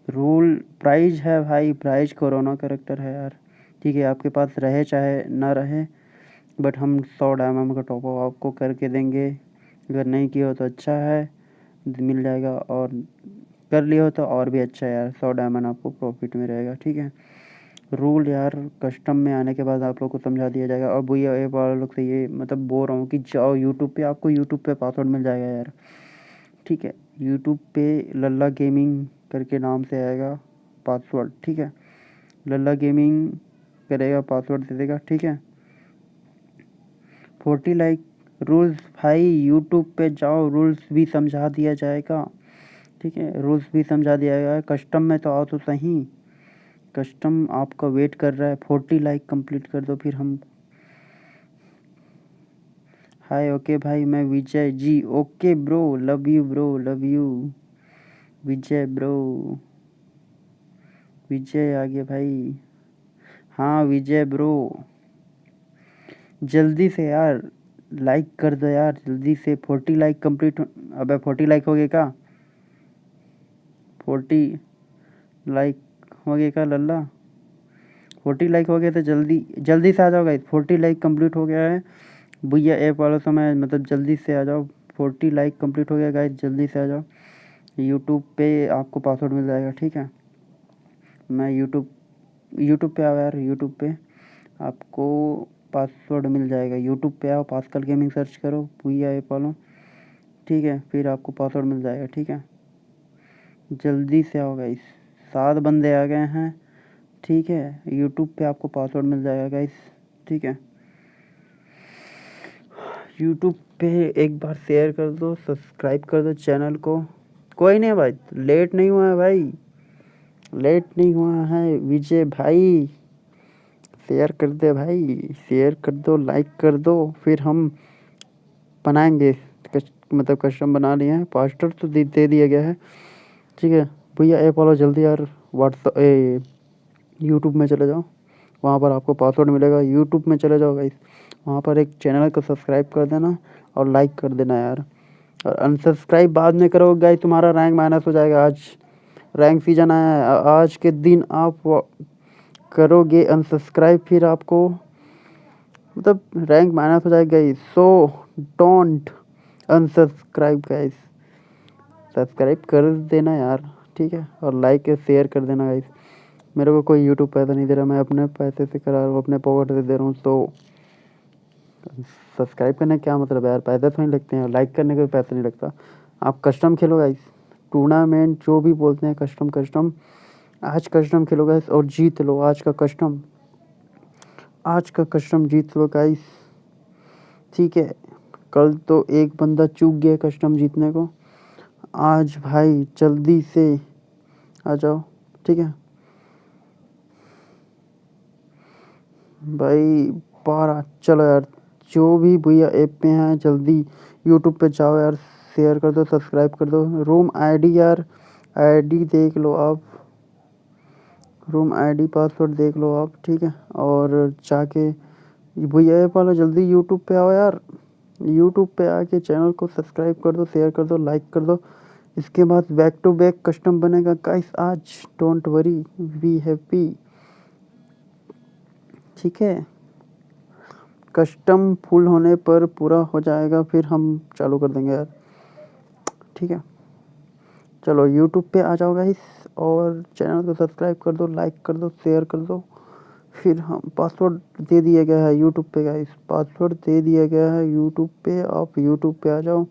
A: रूल प्राइज है भाई, प्राइज कोरोना कैरेक्टर है यार, ठीक है। आपके पास रहे चाहे ना रहे, बट हम 100 डायमंड का टॉपअप आपको करके देंगे। अगर नहीं किया हो तो अच्छा है, मिल जाएगा, और कर लिया हो तो और भी अच्छा है यार, 100 डायमंड आपको प्रॉफिट में रहेगा, ठीक है। रूल यार कस्टम में आने के बाद आप लोग को समझा दिया जाएगा। और भैया ऐप वाले लोग से ये मतलब बोल रहा हूँ कि जाओ यूट्यूब पे, आपको यूट्यूब पे पासवर्ड मिल जाएगा यार, ठीक है। यूट्यूब पे लल्ला गेमिंग करके नाम से आएगा पासवर्ड, ठीक है। लल्ला गेमिंग करेगा, पासवर्ड दे देगा, ठीक है। 40 लाइक रूल्स भाई, यूट्यूब पे जाओ, रूल्स भी समझा दिया जाएगा, ठीक है। रूल्स भी समझा दिया जाएगा। कस्टम में तो आओ तो सही, कस्टम आपका वेट कर रहा है। 40 लाइक कंप्लीट कर दो, फिर हम। हाय, ओके भाई, मैं Vijay ji, okay bro, love you bro, love you Vijay bro, Vijay आ गया भाई, हाँ विजय ब्रो। जल्दी से यार लाइक कर दो यार, जल्दी से। 40 लाइक कंप्लीट, अबे 40 लाइक हो गए का, 40 लाइक हो गए का लल्ला, 40 लाइक हो गया तो जल्दी जल्दी से आ जाओ गाइस। 40 लाइक कंप्लीट हो गया है भैया ऐप वालों से, मैं मतलब जल्दी से आ जाओ, 40 लाइक कंप्लीट हो गया गाइस, जल्दी से आ जाओ। यूट्यूब पे आपको पासवर्ड मिल जाएगा, ठीक है। मैं यूट्यूब पे आओ यार, यूट्यूब पे आपको पासवर्ड मिल जाएगा। यूट्यूब पे आओ, पास्कल गेमिंग सर्च करो, भूया ऐप वालों, ठीक है, फिर आपको पासवर्ड मिल जाएगा, ठीक है। जल्दी से आओ गाइस, 7 बंदे आ गए हैं, ठीक है। यूट्यूब पे आपको पासवर्ड मिल जाएगा गाइस, ठीक है। यूट्यूब पे एक बार शेयर कर दो, सब्सक्राइब कर दो चैनल को। कोई नहीं भाई, लेट नहीं हुआ है भाई, लेट नहीं हुआ है विजय भाई। शेयर कर दे भाई, शेयर कर दो, लाइक कर दो, फिर हम बनाएंगे। मतलब कस्टम बना लिए हैं, पास्टर तो दे दिया गया है, ठीक है। भैया ऐप वाला जल्दी यार व्हाट्सअप यूट्यूब में चले जाओ, वहाँ पर आपको पासवर्ड मिलेगा। यूट्यूब में चले जाओ गाइस, वहाँ पर एक चैनल को सब्सक्राइब कर देना और लाइक कर देना यार। और अनसब्सक्राइब बाद में करोगे गाइस, तुम्हारा रैंक माइनस हो जाएगा। आज रैंक सीजन आया है, आज के दिन आप करोगे अनसब्सक्राइब, फिर आपको मतलब रैंक माइनस हो जाएगा guys. So don't unsubscribe guys, subscribe कर देना यार, ठीक है। और लाइक शेयर कर देना गाइस। मेरे को कोई यूट्यूब पैसा नहीं दे रहा, मैं अपने पैसे से करा रहा हूँ, अपने पॉकेट से दे रहा हूँ। तो सब्सक्राइब करने का क्या मतलब है यार, पैसे तो नहीं लगते हैं, लाइक करने का भी पैसा नहीं लगता। आप कस्टम खेलो गाइस, टूर्नामेंट जो भी बोलते हैं, कस्टम आज कस्टम खेलो गाइस और जीत लो आज का कस्टम, आज का कस्टम जीत लो गाइस, ठीक है। कल तो एक बंदा चूक गया कस्टम जीतने को, आज भाई जल्दी से आ जाओ, ठीक है भाई। 12 चलो यार, जो भी भैया ऐप पे हैं जल्दी यूट्यूब पे जाओ यार, शेयर कर दो, सब्सक्राइब कर दो। रूम आईडी यार, आईडी देख लो आप, रूम आईडी पासवर्ड देख लो आप, ठीक है। और जाके भैया ऐप वाला जल्दी यूट्यूब पे आओ यार, यूट्यूब पे आके चैनल को सब्सक्राइब कर दो, शेयर कर दो, लाइक कर दो। इसके बाद बैक टू बैक कस्टम बनेगा गाइस आज, डोंट वरी, बी हैप्पी, ठीक है। कस्टम फुल होने पर पूरा हो जाएगा, फिर हम चालू कर देंगे यार, ठीक है। चलो यूट्यूब पे आ जाओ गाइस और चैनल को सब्सक्राइब कर दो, लाइक कर दो, शेयर कर दो। फिर हम पासवर्ड दे दिया गया है यूट्यूब पे गाइस, पासवर्ड दे दिया गया है यूट्यूब पे। आप यूट्यूब पे आ जाओ,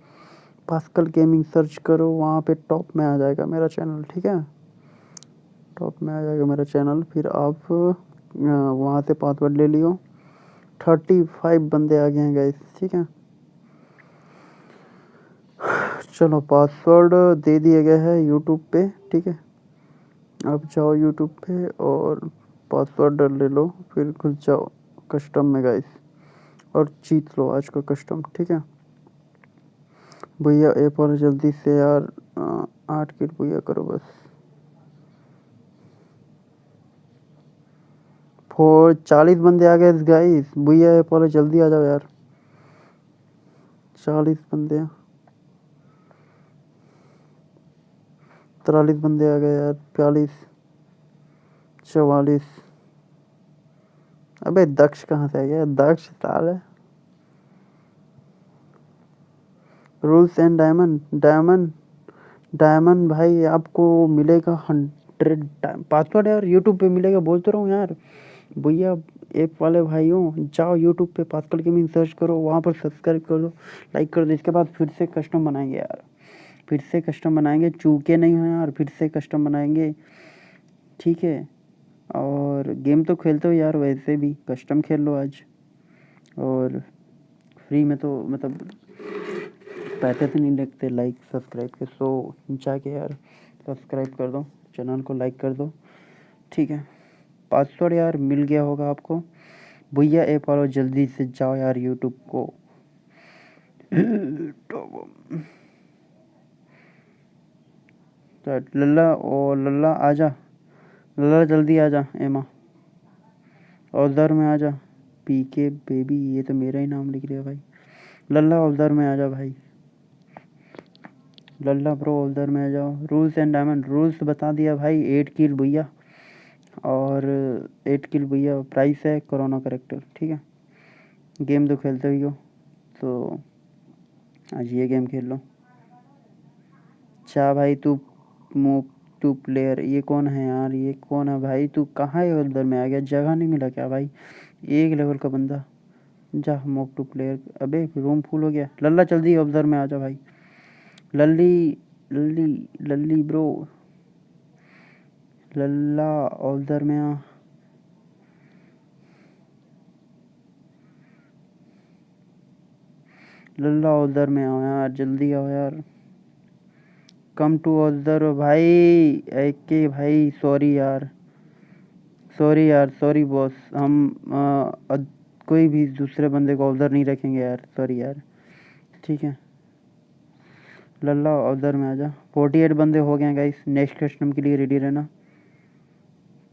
A: पास्कल गेमिंग सर्च करो, वहाँ पे टॉप में आ जाएगा मेरा चैनल, ठीक है। टॉप में आ जाएगा मेरा चैनल, फिर आप वहाँ से पासवर्ड ले लियो। 35 बंदे आ गए हैं गाइस, ठीक है। चलो पासवर्ड दे दिया गया है यूट्यूब पे, ठीक है। अब जाओ यूट्यूब पे और पासवर्ड ले लो, फिर घुस जाओ कस्टम में गाइस और जीत लो आज का कस्टम, ठीक है। भैया ऐप वाले जल्दी से यार 8 किल भैया करो बस। 40 बंदे आ गए गाइस, भैया ऐप वाले जल्दी आ जाओ यार, 40 बंदे, 43 बंदे आ गए यार, 42, 44। अबे दक्ष कहाँ से आ गया, दक्ष साल है। रूल्स एंड डायमंड भाई आपको मिलेगा 100 पासवर्ड यार, यूट्यूब पे मिलेगा, बोल तो रहा हूँ यार। भैया ऐप वाले भाइयों जाओ यूट्यूब पे पास्कल गेमिंग सर्च करो, वहाँ पर सब्सक्राइब कर दो, लाइक कर दो। इसके बाद फिर से कस्टम बनाएंगे यार, फिर से कस्टम बनाएंगे, चूके नहीं हो यार, फिर से कस्टम बनाएंगे, ठीक है। और गेम तो खेलते हो यार, वैसे भी कस्टम खेल लो आज, और फ्री में तो मतलब पैसे तो नहीं लगते लाइक सब्सक्राइब के। सो जाके यार सब्सक्राइब कर दो, चैनल को लाइक कर दो, ठीक है। पासवर्ड यार मिल गया होगा आपको। भैया ऐप वालों जल्दी से जाओ यार यूट्यूब को लल्ला ओ लल्ला आजा, लल्ला जल्दी आजा, एमा औजार में आजा, पीके बेबी, ये तो मेरा ही नाम लिख लिया भाई। लल्ला औजार में आजा भाई, लल्ला ब्रो औजार में आ जाओ। रूल्स एंड डायमंड रूल्स बता दिया भाई, 8 किल भैया, और 8 किल भैया, प्राइस है कोरोना करेक्टर, ठीक है। गेम तो खेलते ही हो, तो आज ये गेम खेल लो। अच्छा भाई तू मूव टू प्लेयर, ये कौन है यार, ये कौन है भाई, तू कहाँ है, उधर में आ गया, जगह नहीं मिला क्या भाई, एक लेवल का बंदा। जा मूव टू प्लेयर, अबे रूम फुल हो गया। लल्ला जल्दी ऑब्जर्व में आ जा भाई। लल्ली लल्ली लल्ली ब्रो, लल्ला ऑब्जर्व में आ। लल्ला ऑब्जर्व में आओ यार, जल्दी आओ यार। कम टू ऑब्जर्व भाई। एके भाई सॉरी यार, सॉरी यार, सॉरी बॉस, हम कोई भी दूसरे बंदे को ऑब्जर्व नहीं रखेंगे यार, सॉरी यार। ठीक है लल्ला ऑब्जर्व में आ जा। 48 बंदे हो गए हैं गाइस, नेक्स्ट कस्टम के लिए रेडी रहना।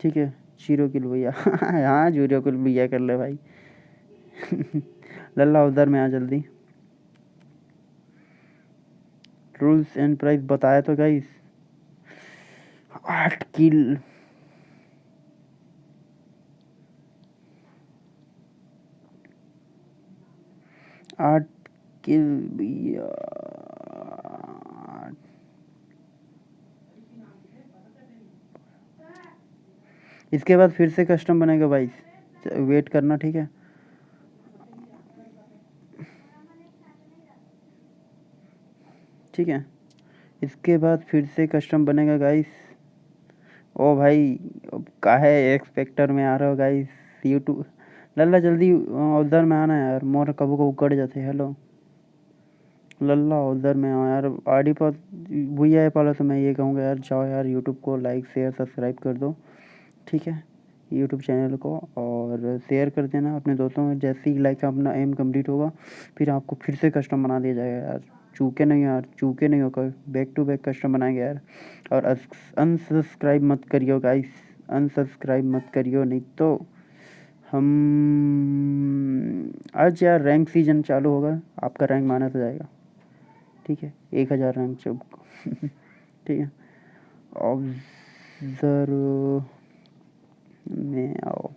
A: ठीक है 0 किल भैया हाँ 0 किल भैया कर ले भाई लल्ला ऑब्जर्व में आ जल्दी। रूल्स एंड प्राइस बताया तो गाइस, 8 किल। आठ किल भैया। इसके बाद फिर से कस्टम बनेगा भाई, वेट करना ठीक है। ठीक है इसके बाद फिर से कस्टम बनेगा गाइस। ओ भाई काहे एक्सपेक्टर में आ रहे हो गाइस, यूट्यूब। लल्ला जल्दी उधर में आना यार, मोर कबू कबू कट जाते। हेलो लल्ला उधर में आओ यार, आईडी पर भैया पाला तो मैं ये कहूँगा यार, जाओ यार यूट्यूब को लाइक शेयर सब्सक्राइब कर दो। ठीक है यूट्यूब चैनल को, और शेयर कर देना अपने दोस्तों में। जैसे ही लाइक अपना एम कंप्लीट होगा फिर आपको फिर से कस्टम बना दिया जाएगा यार। चूके नहीं यार, चूके नहीं होकर बैक टू बैक कस्टम बनाएंगे यार। और अनसब्सक्राइब मत करियो गाइस, अनसब्सक्राइब मत करियो, नहीं तो हम आज यार रैंक सीजन चालू होगा, आपका रैंक माना तो जाएगा। ठीक है 1000 रैंक चुप ठीक है ऑब्जर्व में आओ।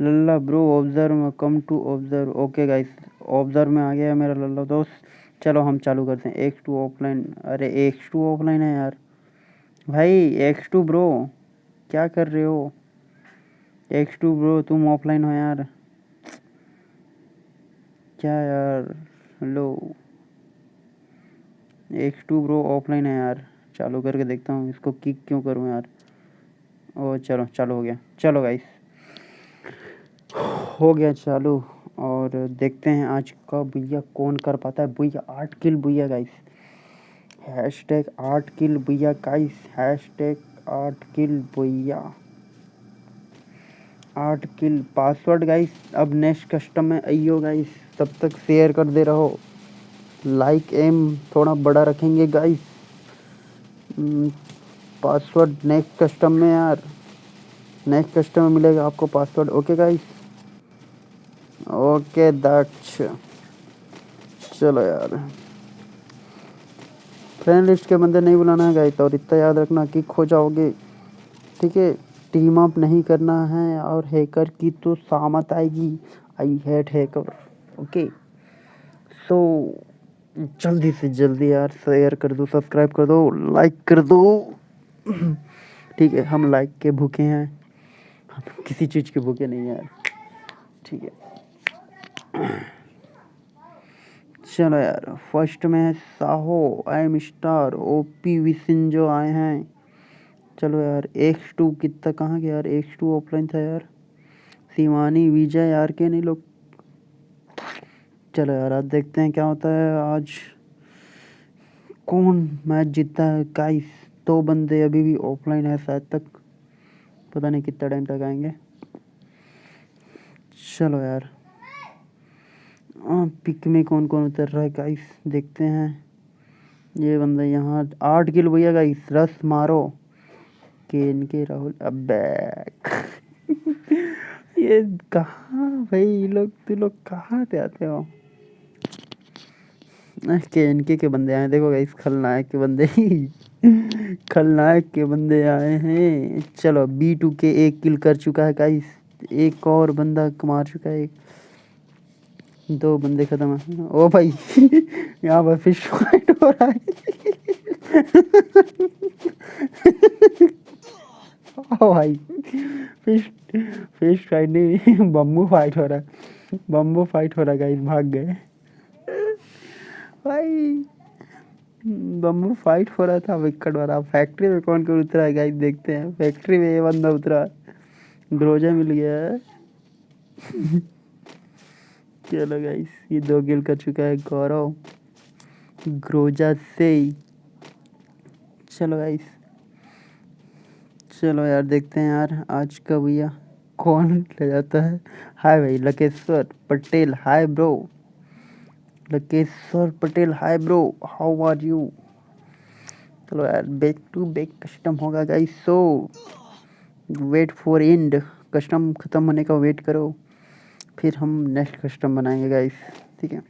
A: लल्ला ब्रो ऑब्जर्व में, come to observe. Okay guys observe में आ गया है मेरा लल्ला दोस्त। चलो हम चालू करते हैं X2 ऑफलाइन। अरे X2 ऑफलाइन है यार भाई, X2 ब्रो क्या कर रहे हो, X2 ब्रो तुम ऑफलाइन हो यार, क्या यार। हेलो X2 ब्रो ऑफलाइन है यार, चालू करके देखता हूँ इसको किक क्यों करूँ यार। ओ चलो चालू हो गया। चलो गाइस हो गया चालू, और देखते हैं आज का भैया कौन कर पाता है। भैया 8 किल भैया गाइस, हैशटैग 8 किल भैया गाइस, हैशटैग 8 किल भैया, 8 किल पासवर्ड गाइस। अब नेक्स्ट कस्टम में आइयो गाइस, तब तक शेयर कर दे रहो, लाइक एम थोड़ा बड़ा रखेंगे गाइस। पासवर्ड नेक्स्ट कस्टम में यार, नेक्स्ट कस्टम में मिलेगा आपको password. Okay guys okay that's, चलो यार फ्रेंड लिस्ट के बंदे नहीं बुलाना है गाइस, और इतना याद रखना कि खो जाओगे। ठीक है टीम अप नहीं करना है, और हैकर की तो सामत आएगी, I hate hacker. Okay so जल्दी से जल्दी यार शेयर कर दो, सब्सक्राइब कर दो, लाइक कर दो ठीक है हम लाइक के भूखे हैं, हम किसी चीज़ के भूखे नहीं हैं यार। ठीक है चलो यार फर्स्ट में है Saaho, I am star, OP विसिन जो आए हैं। चलो यार X2 कितना कहाँ गया यार, X2 ऑफलाइन था यार। शिवानी विजय यार के नहीं लोग। चलो यार आज देखते हैं क्या होता है, आज कौन मैच जीतता है गाइस। 2 बंदे अभी भी ऑफलाइन है शायद तक, पता नहीं कितना टाइम तक आएंगे। चलो यार पिक में कौन कौन उतर रहा है गाइस, देखते हैं। ये बंदा यहाँ 8 किल भैया गाइस, रस मारो के इनके राहुल। अब ये कहाँ भाई, ये लोग तू लोग कहाँ से आते हो। के इनके के बंदे आए, देखो गाइस खलनायक के बंदे खलनायक के बंदे आए हैं। चलो B2 के 1 किल कर चुका है गाइस, एक और बंदा मार चुका है। 2 बंदे खत्म है। ओ भाई यहाँ पर फिश फाइट हो रहा है। ओ भाई फिश फिश फाइट नहीं, बम्बू फाइट हो रहा है। बम्बू फाइट हो रहा है गाइस, भाग गए भाई। बम्बू फाइट हो रहा था विकट वाला। फैक्ट्री में कौन कौन उतरा है गाइस, देखते हैं। फैक्ट्री में ये बंदा उतरा, ग्रोजा मिल गया है। चलो गाइस, ये 2 किल कर चुका है गौरव ग्रोजा से। चलो गाइस, चलो यार देखते हैं यार आज का भैया कौन ले जाता है। हाय भाई Lakeshwar Patel, hi bro. Lakeshwar Patel, hi bro, how are you. चलो यार बैक टू बैक कस्टम होगा guys, so wait for end. Custom ख़त्म होने का वेट करो, फिर हम नेक्स्ट कस्टम बनाएंगे गाइस, ठीक है।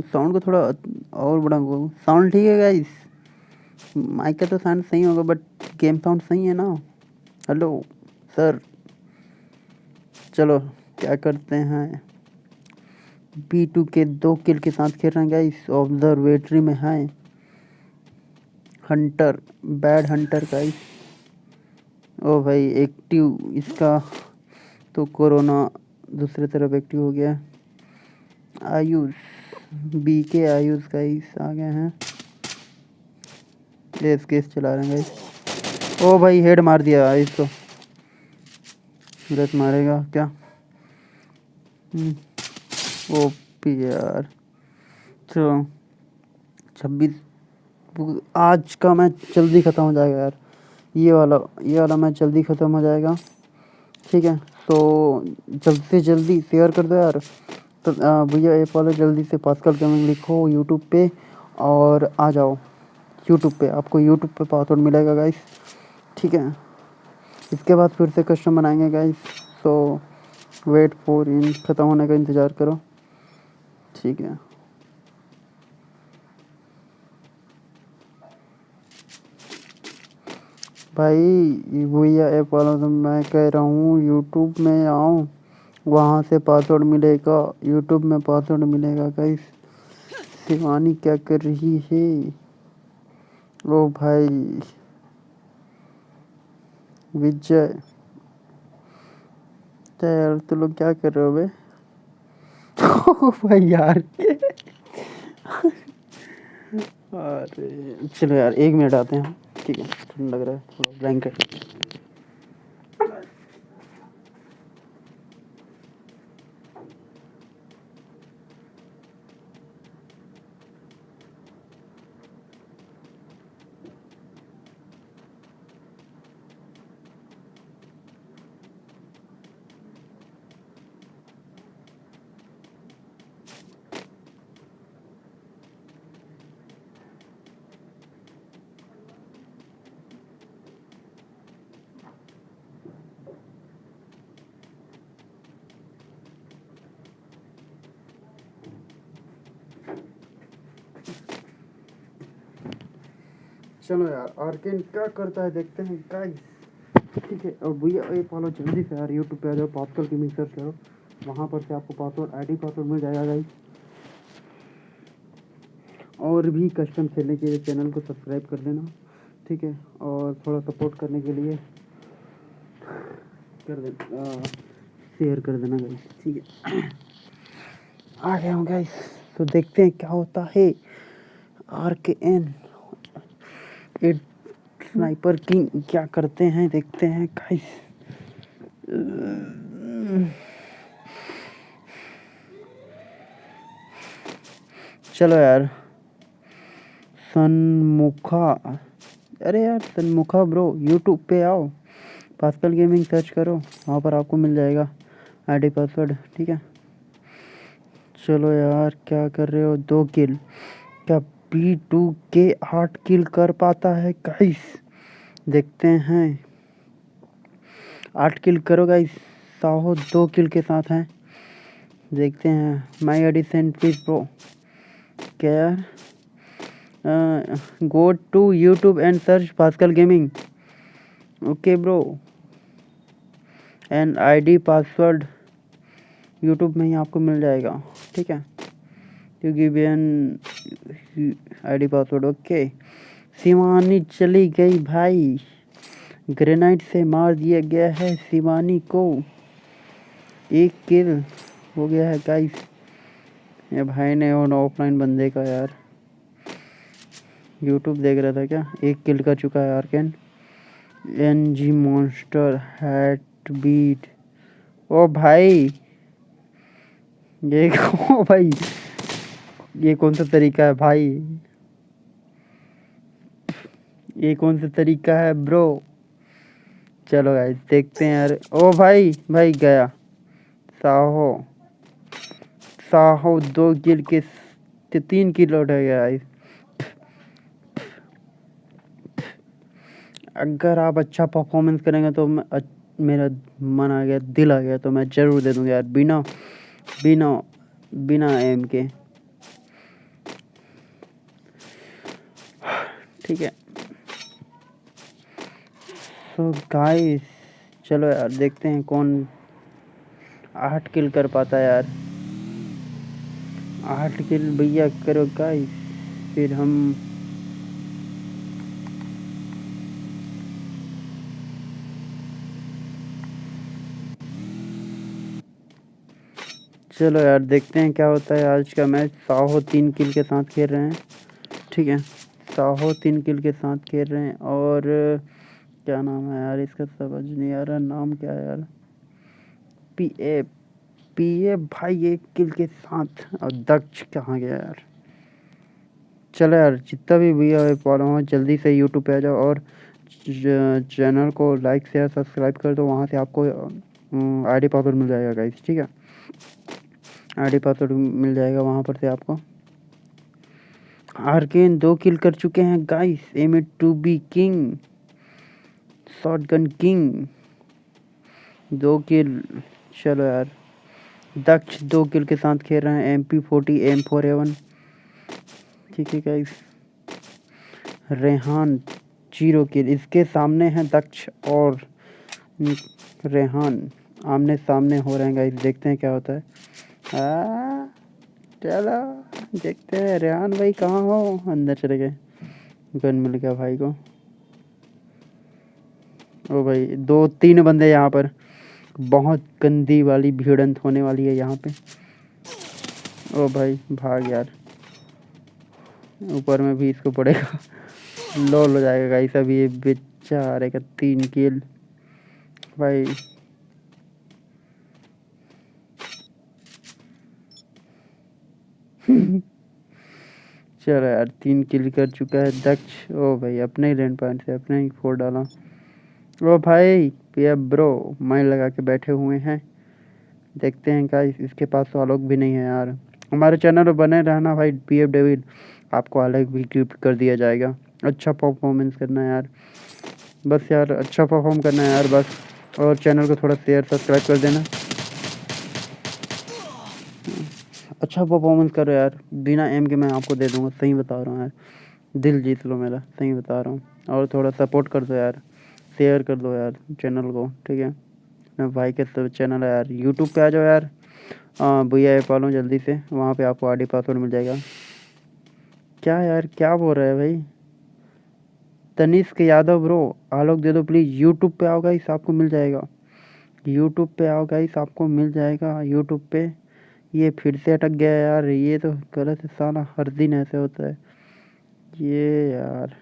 A: साउंड को थोड़ा और बढ़ाऊंगा। साउंड ठीक है गाइस, माइक का तो साउंड सही होगा बट गेम साउंड सही है ना। Hello sir. चलो क्या करते हैं, B2 के 2 किल के साथ खेल रहे हैं गाइस। ऑब्जर्वेटरी में है Hunter, bad Hunter guys. Oh भाई एक्टिव इसका तो कोरोना दूसरे तरफ एक्टिव हो गया। आयुष, BK आयुष गाइस आ गए हैं। एस केस चला रहे हैं गाइस। ओ भाई हेड मार दिया इसको, गलत मारेगा क्या। ओपी यार। चलो 26 आज का मैच जल्दी ख़त्म हो जाएगा यार। ये वाला मैच जल्दी ख़त्म हो जाएगा, ठीक है। तो जल्दी से जल्दी शेयर कर दो यार। तो भैया ये वाले जल्दी से पास्कल गेमिंग लिखो यूट्यूब पे और आ जाओ यूट्यूब पे। आपको यूट्यूब पे पासवर्ड मिलेगा गाइस, ठीक है। इसके बाद फिर से कस्टम बनाएंगे guys, so wait for in, ख़त्म होने का इंतज़ार करो, ठीक है। भाई भैया ऐप वाला तो मैं कह रहा हूँ यूट्यूब में आओ, वहाँ से पासवर्ड मिलेगा, यूट्यूब में पासवर्ड मिलेगा गाइस। शिवानी क्या कर रही है। ओ भाई विजय, यार तुम लोग क्या कर रहे हो बे। ओ भाई यार अरे चलो यार 1 मिनट आते हैं, ठीक है। ठंड लग रहा है थोड़ा, ब्लैंकेट। चलो यार आर्केन क्या करता है देखते हैं गाइस, ठीक है। और भैया ये फॉलो जल्दी से यार यूट्यूब पे आ जाओ, पास्कल गेमिंग सर्च करो, वहाँ पर से आपको पासवर्ड आईडी पासवर्ड मिल जाएगा गाइस। और भी कस्टम खेलने के लिए चैनल को सब्सक्राइब कर देना, ठीक है। और थोड़ा सपोर्ट करने के लिए कर देना, शेयर कर देना गाइस, ठीक है। आ गया हूँ गाइस, तो देखते हैं क्या होता है। RKN स्नाइपर किंग क्या करते हैं देखते हैं गाइस। चलो यार सनमुखा, अरे यार सनमुखा ब्रो यूट्यूब पे आओ, पास्कल गेमिंग सर्च करो, वहाँ पर आपको मिल जाएगा आईडी पासवर्ड, ठीक है। चलो यार क्या कर रहे हो, 2 किल, क्या B2 के 8 किल कर पाता है गाइस, देखते हैं। 8 किल करो गाइस, साहो 2 किल के साथ हैं, देखते हैं। My ID send please pro, क्या यार, go to YouTube and search Pascal gaming, okay bro, and ID password YouTube में ही आपको मिल जाएगा, ठीक है, क्योंकि ban ID password. Okay, Shivani चली गई भाई, ग्रेनाइट से मार दिया गया है शिवानी को, 1 किल हो गया है गाइस। ये भाई ने और ऑफलाइन बंदे का यार यूट्यूब देख रहा था क्या, 1 किल कर चुका है आर्कन। एनजी मॉन्स्टर हैट बीट, ओ भाई ये ओ भाई ये कौन सा तरीका है भाई, ये कौन सा तरीका है ब्रो। चलो गाइस देखते हैं यार। ओ भाई भाई गया साहो, साहो 2 किल के 3 किल उठ गया गाइस। अगर आप अच्छा परफॉर्मेंस करेंगे तो मेरा मन आ गया, दिल आ गया तो मैं जरूर दे दूंगा यार, बिना बिना बिना एम के, ठीक है। सो गाइस चलो यार देखते हैं कौन 8 किल कर पाता है यार। 8 किल भैया करो गाइस, फिर हम चलो यार देखते हैं क्या होता है आज का मैच। साहो 3 किल के साथ खेल रहे हैं, ठीक है, साहो 3 किल के साथ खेल रहे हैं। और क्या नाम है यार इसका, समझ नहीं आ रहा नाम क्या है यार, पीए भाई 1 किल के साथ। और दक्ष कहाँ गया यार। चलो यार जितना भी भैया फॉलो हो जल्दी से यूट्यूब पे आ जाओ और चैनल को लाइक शेयर सब्सक्राइब कर दो, वहाँ से आपको आईडी पासवर्ड मिल जाएगा गाइस, ठीक है, आईडी पासवर्ड मिल जाएगा वहाँ पर से आपको। आर्केन 2 किल कर चुके हैं guys, aim it to be king, shotgun king 2 kill. चलो यार दक्ष 2 किल के साथ खेल रहे हैं, MP40 M4A1, ठीक है गाइस। रेहान 0 किल, इसके सामने हैं दक्ष और रेहान, आमने सामने हो रहे हैं गाइस, देखते हैं क्या होता है। चलो देखते हैं। रेहान भाई कहाँ हो, अंदर चले गए, गन मिल गया भाई को। ओ भाई 2-3 बंदे यहाँ पर, बहुत गंदी वाली भिड़ंत होने वाली है यहाँ पे। ओ भाई भाग यार, ऊपर में भी इसको पड़ेगा, लोल हो जाएगा गाइस। अभी ये बेचारे का 3 किल भाई। चलो यार 3 किल कर चुका है दक्ष। ओ भाई अपने ही लैंड पॉइंट से अपने ही फोड़ डाला। ओ भाई ये ब्रो माइन लगा के बैठे हुए हैं, देखते हैं गाइस। इसके पास तो आलोक भी नहीं है यार। हमारे चैनल पर बने रहना भाई, PF डेविड आपको अलग भी गिफ्ट कर दिया जाएगा। अच्छा परफॉर्मेंस करना है यार, बस यार अच्छा परफॉर्म करना है यार बस। और चैनल को थोड़ा शेयर सब्सक्राइब कर देना। अच्छा परफॉर्मेंस करो यार, बिना एम के मैं आपको दे दूंगा, सही बता रहा हूँ यार, दिल जीत लो मेरा, सही बता रहा हूँ। और थोड़ा सपोर्ट कर दो यार, शेयर कर दो यार चैनल को, ठीक है। मैं भाई के सब चैनल है यार, यूट्यूब पे आ जाओ यार, भैया ऐप वालों जल्दी से, वहाँ पे आपको आईडी पासवर्ड मिल जाएगा। क्या यार क्या बोल रहा है भाई, तनिष्क यादव ब्रो आलोक दे दो प्लीज़। यूट्यूब पे आओ गाइस आपको मिल जाएगा, यूट्यूब पे आओ गाइस आपको मिल जाएगा यूट्यूब पे। ये फिर से अटक गया यार, ये तो गलत है साला, हर दिन ऐसे होता है ये यार।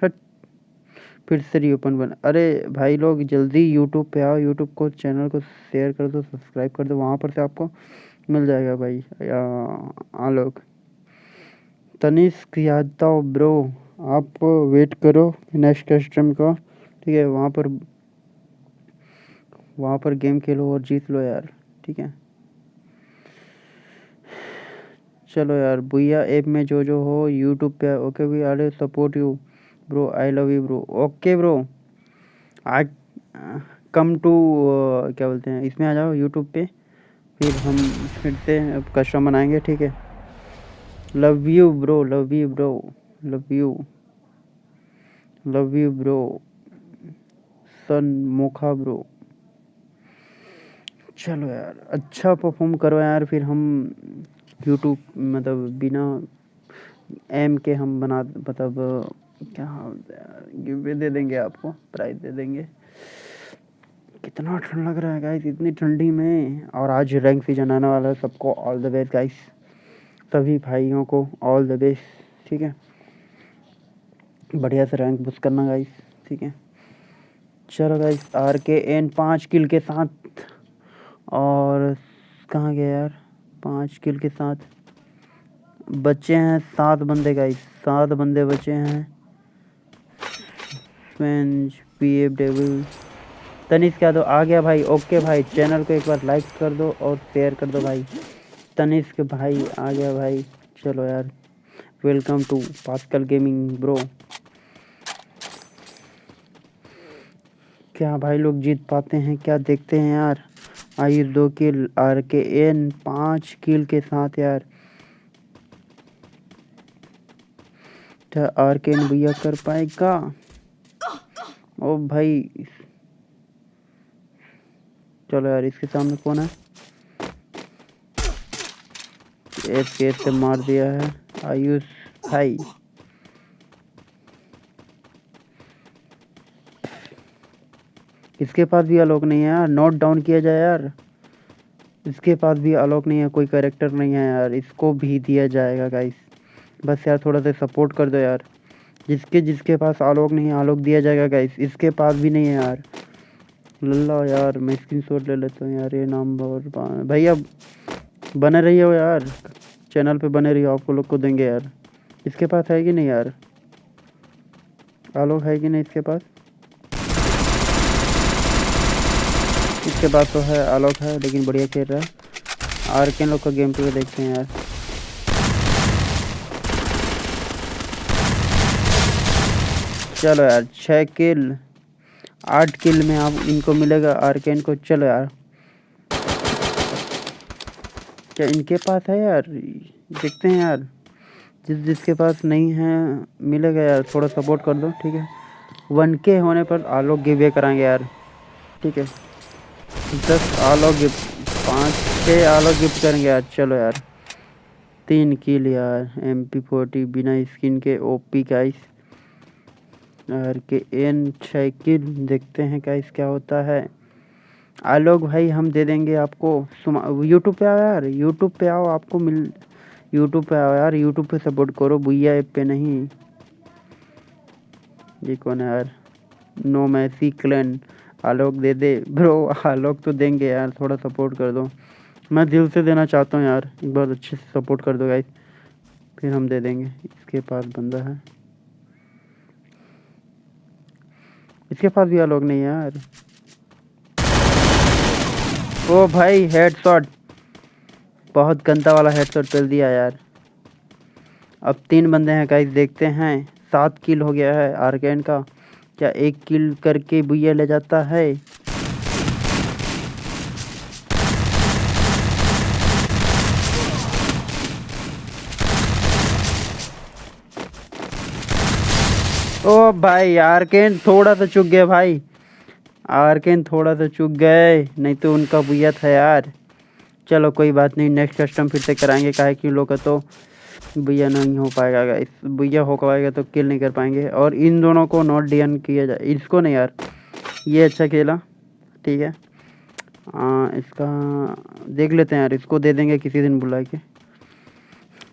A: हट, फिर से रीओपन बन। अरे भाई लोग जल्दी यूट्यूब पे आओ, यूट्यूब को चैनल को शेयर कर दो सब्सक्राइब कर दो, वहाँ पर से आपको मिल जाएगा भाई आलोक। तनिष्क यादव ब्रो आप वेट करो नेक्स्ट कस्टम का, ठीक है, वहाँ पर गेम खेलो और जीत लो यार, ठीक है। चलो यार भैया ऐप में जो हो यूट्यूब पे, okay we are support you bro, I love you bro. Okay bro I come to क्या बोलते हैं, इसमें आ जाओ यूट्यूब पे, फिर हम फिर से कस्टम बनाएंगे, ठीक है। Love you bro, love you bro, love you. Love you bro सन मोखा ब्रो। चलो यार अच्छा परफॉर्म करो यार, फिर हम यूट्यूब मतलब बिना एम के हम बना मतलब क्या गिव दे देंगे आपको, प्राइज दे देंगे। कितना ठंड लग रहा है गाइस इतनी ठंडी में, और आज रैंक सीजन आने वाला है। सबको ऑल द बेस्ट गाइस, सभी भाइयों को ऑल द बेस्ट, ठीक है। बढ़िया से रैंक पुश करना गाइस, ठीक है। चलो गाइस RKN 5 किल के साथ, और कहाँ गया यार 5 किल के साथ बचे हैं 7 बंदे गाइस, 7 बंदे बचे हैं। स्वेंज PF डेविल तनिष्क यादव आ गया भाई। ओके भाई चैनल को एक बार लाइक कर दो और शेयर कर दो भाई। तनिष्क भाई आ गया भाई। चलो यार welcome to Pascal gaming bro. क्या भाई लोग जीत पाते हैं क्या, देखते हैं यार। आयुष 2 किल, RKN 5 किल के साथ यार। क्या RKN भैया कर पाएगा? ओ भाई चलो यार इसके सामने कौन है? एक से मार दिया है आयुष भाई। इसके पास भी अलोक नहीं है यार, नोट डाउन किया जाए यार। इसके पास भी अलोक नहीं है, कोई कैरेक्टर नहीं है यार, इसको भी दिया जाएगा गाइस। बस यार थोड़ा सा सपोर्ट कर दो यार। जिसके पास आलोक नहीं है आलोक दिया जाएगा गाइस। इसके पास भी नहीं है यार। लल्ला यार मैं स्क्रीनशॉट ले लेता हूँ यार। ये नाम भैया बने रहिए हो यार, चैनल पे बने रहिए, आपको लोग को देंगे यार। इसके पास है कि नहीं यार आलोक, है कि नहीं इसके पास? इसके पास तो है आलोक है, लेकिन बढ़िया खेल रहा है। RKN लोग का गेम प्ले देखते हैं यार। चलो यार 6 किल 8 किल में आप इनको मिलेगा RKN को। चलो यार क्या इनके पास है यार, देखते हैं यार। जिसके पास नहीं है मिलेगा यार, थोड़ा सपोर्ट कर दो, ठीक है। 1K होने पर आलोक गिव कराएंगे यार, ठीक है। 10 आलोक गिफ्ट 5-6 आलोक गिफ्ट करेंगे यार। चलो यार 3 किल यार MP40 बिना स्किन के OP गाइस। RKN 6 किल, देखते हैं गाइस क्या होता है। आलोक भाई हम दे देंगे आपको। यूट्यूब पे आओ यार, यूट्यूब पे आओ, आपको मिल यूट्यूब पे आओ यार, यूट्यूब पे सपोर्ट करो, बुइया ऐप पे नहीं। ये कौन है यार? नो मैसी क्लैन आलोक दे दे ब्रो। आलोक तो देंगे यार, थोड़ा सपोर्ट कर दो। मैं दिल से देना चाहता हूँ यार, एक बार अच्छे से सपोर्ट कर दो गाइस, फिर हम दे देंगे। इसके पास बंदा है, इसके पास भी आलोक नहीं है यार। ओ भाई हेडशॉट, बहुत गंदा वाला हेडशॉट पेल दिया यार। अब 3 बंदे हैं गाइस, देखते हैं। 7 किल हो गया है RKN का, क्या 1 किल करके बुइया ले जाता है? ओ भाई RKN थोड़ा सा चूक गया भाई, RKN थोड़ा सा चूक गए, नहीं तो उनका बुइया था यार। चलो कोई बात नहीं, नेक्स्ट कस्टम फिर से कराएंगे, काहे कि लोग का तो बुइया नहीं हो पाएगा गाइस। बुइया हो पाएगा तो किल नहीं कर पाएंगे। और इन दोनों को नॉट DN किया जाए, इसको नहीं यार, ये अच्छा खेला, ठीक है। इसका देख लेते हैं यार, इसको दे देंगे किसी दिन बुला के,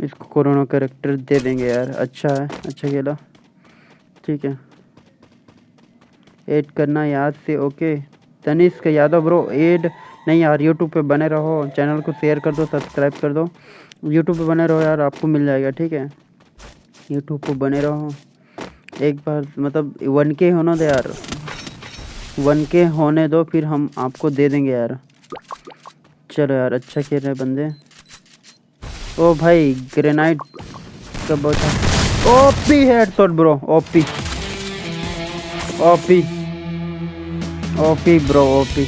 A: इसको कोरोना कैरेक्टर दे देंगे यार। अच्छा है, अच्छा खेला, ठीक है। ऐड करना याद से, okay. Tanishk Yadav bro add नहीं यार, यूट्यूब पे बने रहो, चैनल को शेयर कर दो, सब्सक्राइब कर दो, यूट्यूब पे बने रहो यार, आपको मिल जाएगा, ठीक है। यूट्यूब पे बने रहो एक बार, मतलब 1K होना दो यार, 1K होने दो, फिर हम आपको दे देंगे यार। चलो यार अच्छा खेल रहे बंदे। ओ भाई ग्रेनाइट का बहुत OP headshot bro, OP bro, OP।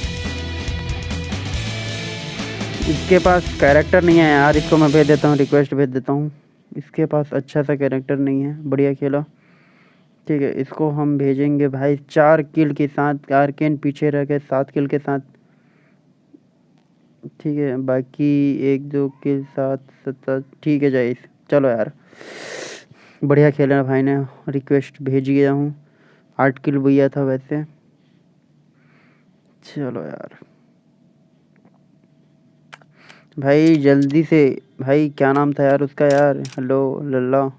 A: इसके पास कैरेक्टर नहीं है यार, इसको मैं भेज देता हूँ, रिक्वेस्ट भेज देता हूँ। इसके पास अच्छा सा कैरेक्टर नहीं है, बढ़िया खेला, ठीक है, इसको हम भेजेंगे भाई 4 किल के साथ, आर्केन पीछे रह गए 7 किल के साथ। ठीक है, बाकी 1-2 किल 7-7। ठीक है जाइस, चलो यार बढ़िया खेला भाई ने, रिक्वेस्ट भेज गया हूँ। 8 किल भैया था वैसे। चलो यार भाई जल्दी से। भाई क्या नाम था यार उसका यार, हेलो लल्ला।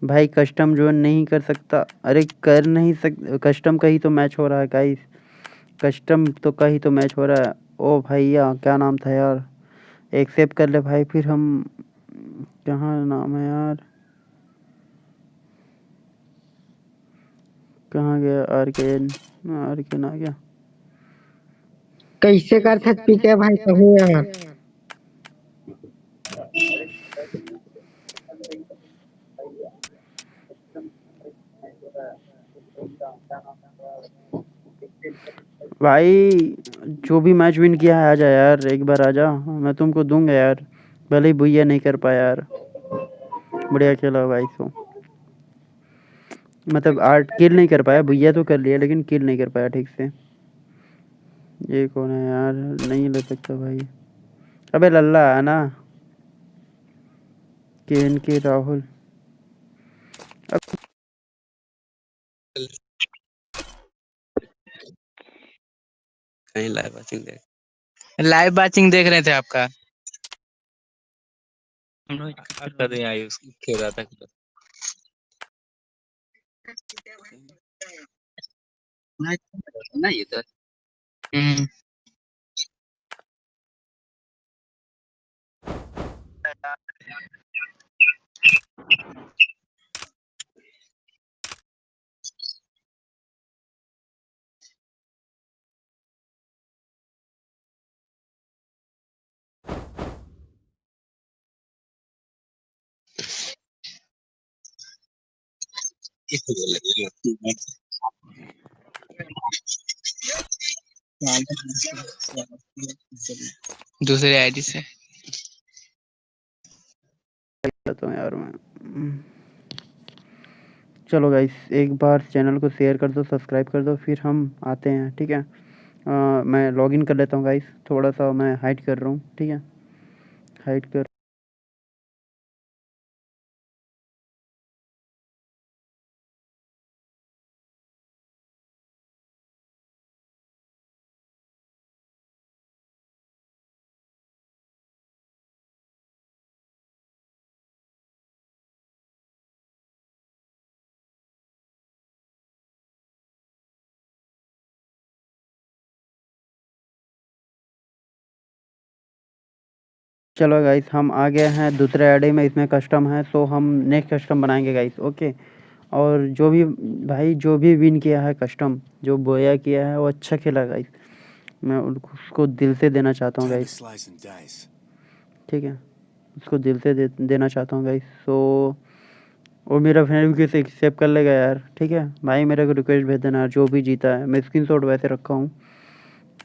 A: भाई कस्टम जोन नहीं कर सकता, अरे कर नहीं सक, कस्टम का ही तो मैच हो रहा है गाइस, कस्टम तो का ही तो मैच हो रहा है। ओ भैया क्या नाम था यार, एक्सेप्ट कर ले भाई, फिर हम कहाँ नाम है यार, कहाँ गया आर्केन, आर्केन आ गया।
I: कैसे कर सकती क्या भाई, कहो यार।
A: भाई जो भी मैच विन किया है आ जा यार, एक बार आ जा, मैं तुमको दूंगा यार, भले ही भैया नहीं कर पाया यार, बढ़िया खेला भाई। सो मतलब 8 किल नहीं कर पाया, भैया तो कर लिया लेकिन किल नहीं कर पाया ठीक से। ये कौन है यार, नहीं ले सकता भाई। अबे लल्ला है ना, के राहुल। अब
E: कहीं लाइव वाचिंग देख।
F: लाइव बाचिंग देख रहे थे आपका। हम लोग कर दिया आयुष खेल रहा था।
E: ना ये तो
F: हम्म। दूसरे आईडी से
A: तो यार मैं, चलो गाइस एक बार चैनल को शेयर कर दो, सब्सक्राइब कर दो, फिर हम आते हैं। ठीक है, मैं लॉगिन कर लेता हूँ गाइस, थोड़ा सा मैं हाइड कर रहा हूँ। ठीक है, हाइड कर। चलो गाइस हम आ गए हैं दूसरे आईडी में, इसमें कस्टम है, सो हम नेक्स्ट कस्टम बनाएंगे गाइस। ओके, और जो भी भाई जो भी विन किया है कस्टम, जो बोया किया है वो अच्छा खेला गाइस, मैं उसको दिल से देना चाहता हूँ
G: Time to
A: guys.
G: slice and dice.
A: ठीक है, उसको दिल से देना चाहता हूँ गाइस। सो वो मेरा फ्रेंड भी किसी एक्सेप्ट कर लेगा यार। ठीक है भाई, मेरे को रिक्वेस्ट भेज देना यार, जो भी जीता है। मैं स्क्रीनशॉट वैसे रखा हूँ,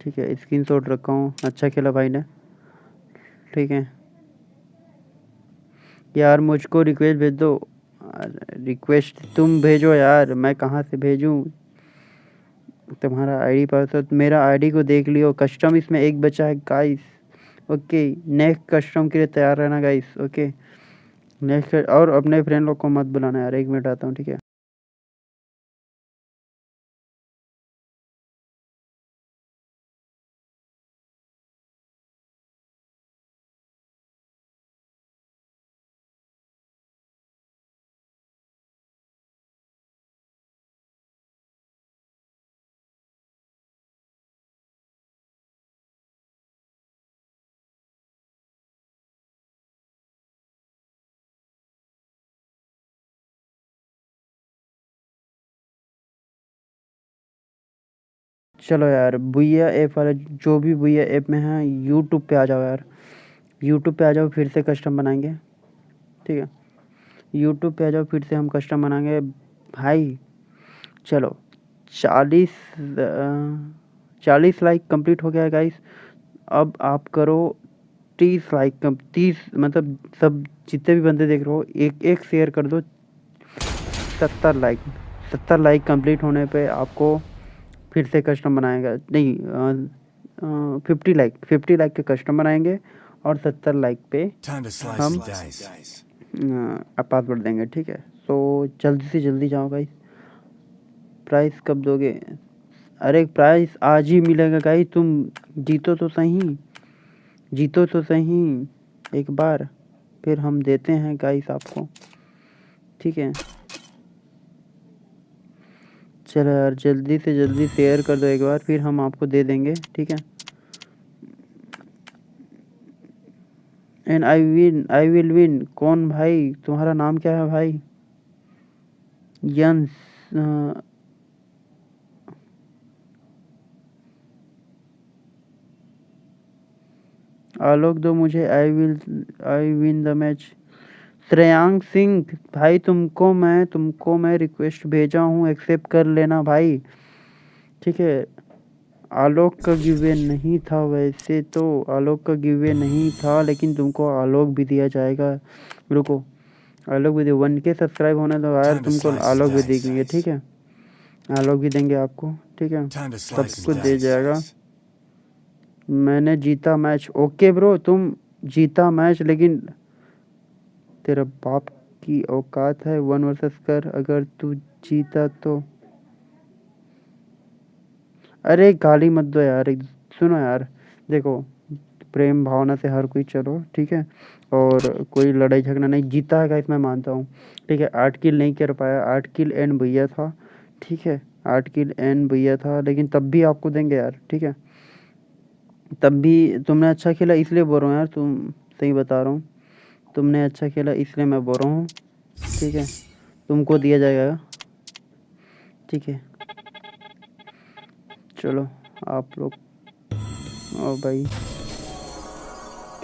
A: ठीक है स्क्रीनशॉट रखा हूँ, अच्छा खेला भाई ने। ठीक है यार, मुझको रिक्वेस्ट भेज दो, रिक्वेस्ट तुम भेजो यार, मैं कहाँ से भेजूँ तुम्हारा आईडी पासवर्ड। मेरा आईडी को देख लियो, कस्टम इसमें एक बचा है गाइस। ओके, नेक्स्ट कस्टम के लिए तैयार रहना गाइस। ओके नेक्स्ट, और अपने फ्रेंड लोग को मत बुलाना यार, 1 मिनट आता हूँ। ठीक है चलो यार, भैया ऐप वाले जो भी भैया ऐप में है, यूट्यूब पे आ जाओ यार, यूट्यूब पे आ जाओ, फिर से कस्टम बनाएंगे। ठीक है, यूट्यूब पे आ जाओ, फिर से हम कस्टम बनाएंगे भाई। चलो 40 लाइक कंप्लीट हो गया है गाइस, अब आप करो 30 लाइक, 30 मतलब सब जितने भी बंदे देख रहे हो एक एक शेयर कर दो। 70 लाइक कंप्लीट होने पे आपको फिर से कस्टम बनाएगा, नहीं 50 लाइक के कस्टम बनाएंगे और 70 लाइक पे हम पासवर्ड देंगे, ठीक है। तो जल्दी से जल्दी जाओ गाइस। प्राइस कब दोगे? अरे प्राइस आज ही मिलेगा गाइस, तुम जीतो तो सही, जीतो तो सही एक बार, फिर हम देते हैं गाइस आपको, ठीक है। चलो यार जल्दी से जल्दी शेयर कर दो एक बार, फिर हम आपको दे देंगे, ठीक है। And I will win. कौन भाई, तुम्हारा नाम क्या है भाई? यंस आलोक दो मुझे, I win the match. Shreyank Singh भाई, तुमको मैं रिक्वेस्ट भेजा हूँ, एक्सेप्ट कर लेना भाई, ठीक है। आलोक का गिवे नहीं था, वैसे तो आलोक का गिवे नहीं था, लेकिन तुमको आलोक भी दिया जाएगा। रुको, आलोक भी दे, 1K सब्सक्राइब होने दो यार, तुमको आलोक भी देंगे, ठीक है। आलोक भी देंगे आपको, ठीक है, सब कुछ दे जाएगा। मैंने जीता मैच, ओके ब्रो, तुम जीता मैच, लेकिन तेरा बाप की औकात है 1 वर्सेस कर, अगर तू जीता तो। अरे गाली मत दो यार, सुनो यार, देखो प्रेम भावना से हर कोई चलो, ठीक है, और कोई लड़ाई झगड़ा नहीं। जीता है गाइस मैं मानता हूँ, ठीक है। 8 किल नहीं कर पाया, 8 किल एंड भैया था, ठीक है, 8 किल एंड भैया था, लेकिन तब भी आपको देंगे यार, ठीक है। तब भी तुमने अच्छा खेला इसलिए बोल रहा हूँ यार, तुम सही बता रहा हूँ, तुमने अच्छा खेला इसलिए मैं बोल रहा हूँ, ठीक है। तुमको दिया जाएगा, ठीक है। चलो आप लोग, ओ भाई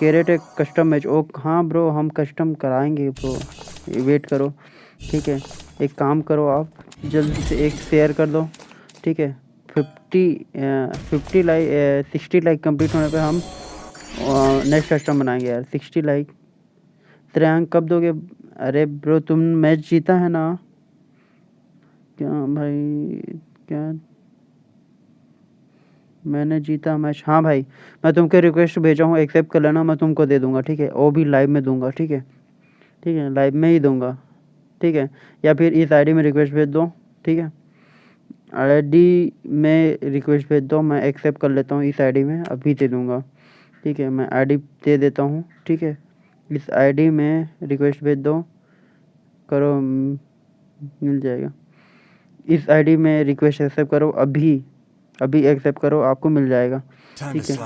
A: कैरेट एक कस्टम मैच, ओ हाँ ब्रो हम कस्टम कराएंगे ब्रो, वेट करो, ठीक है। एक काम करो आप जल्दी से एक शेयर कर दो, ठीक है। 50 लाइक 60 लाइक कंप्लीट होने पे हम नेक्स्ट कस्टम बनाएंगे यार। 60 लाइक। श्रेयांक कब दोगे? अरे ब्रो तुम मैच जीता है ना? क्या भाई, क्या मैंने जीता मैच? हाँ भाई मैं तुमको रिक्वेस्ट भेजा हूँ, एक्सेप्ट कर लेना, मैं तुमको दे दूंगा, ठीक है। वो भी लाइव में दूंगा, ठीक है, ठीक है, लाइव में ही दूंगा, ठीक है। या फिर इस आईडी में रिक्वेस्ट भेज दो, ठीक है, आईडी में रिक्वेस्ट भेज दो, मैं एक्सेप्ट कर लेता हूँ, इस आईडी में अभी दे दूंगा, ठीक है। मैं आईडी दे देता हूँ, ठीक है, इस आईडी में रिक्वेस्ट भेज दो, करो मिल जाएगा। इस आईडी में रिक्वेस्ट एक्सेप्ट करो, अभी एक्सेप्ट करो, आपको मिल जाएगा, ठीक है।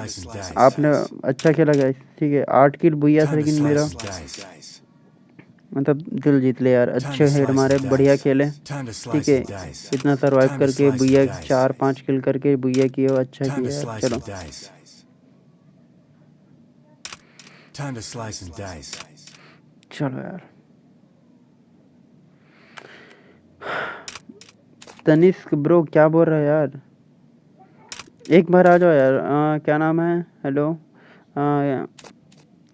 A: आपने अच्छा खेला गाइस, ठीक है। 8 किल बुइया था, लेकिन मेरा मतलब दिल जीत ले यार, अच्छे हेड मारे, बढ़िया खेले, ठीक है। इतना सरवाइव करके बुइया 4-5 किल करके बुइया किए हो, अच्छा किया यार। चलो चलो यार। तनिष्क ब्रो क्या बोल रहा है यार, एक बार आ जाओ यार। क्या नाम है? हेलो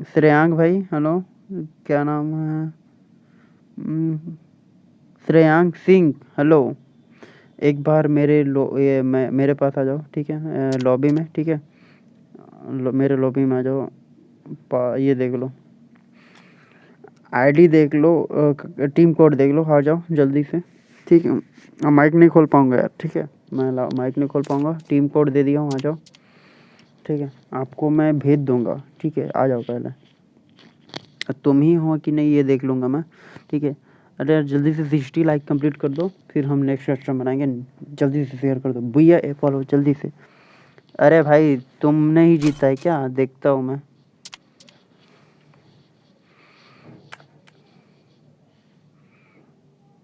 A: श्रेयांक भाई, हेलो क्या नाम है? श्रेयांक सिंह, हेलो एक बार मेरे पास आ जाओ, ठीक है, लॉबी में, ठीक है, मेरे लॉबी में आ जाओ। ये देख लो, आईडी देख लो, टीम कोड देख लो, आ जाओ जल्दी से, ठीक है। माइक नहीं खोल पाऊंगा यार, ठीक है, मैं माइक नहीं खोल पाऊंगा, टीम कोड दे दिया हूँ, आ जाओ, ठीक है। आपको मैं भेज दूंगा, ठीक है, आ जाओ पहले। तुम ही हो कि नहीं ये देख लूँगा मैं, ठीक है। अरे यार जल्दी से 60 लाइक कंप्लीट कर दो, फिर हम नेक्स्ट कस्टम बनाएंगे। जल्दी से शेयर कर दो भैया, फॉलो जल्दी से। अरे भाई तुमने ही जीता है क्या? देखता हूँ मैं।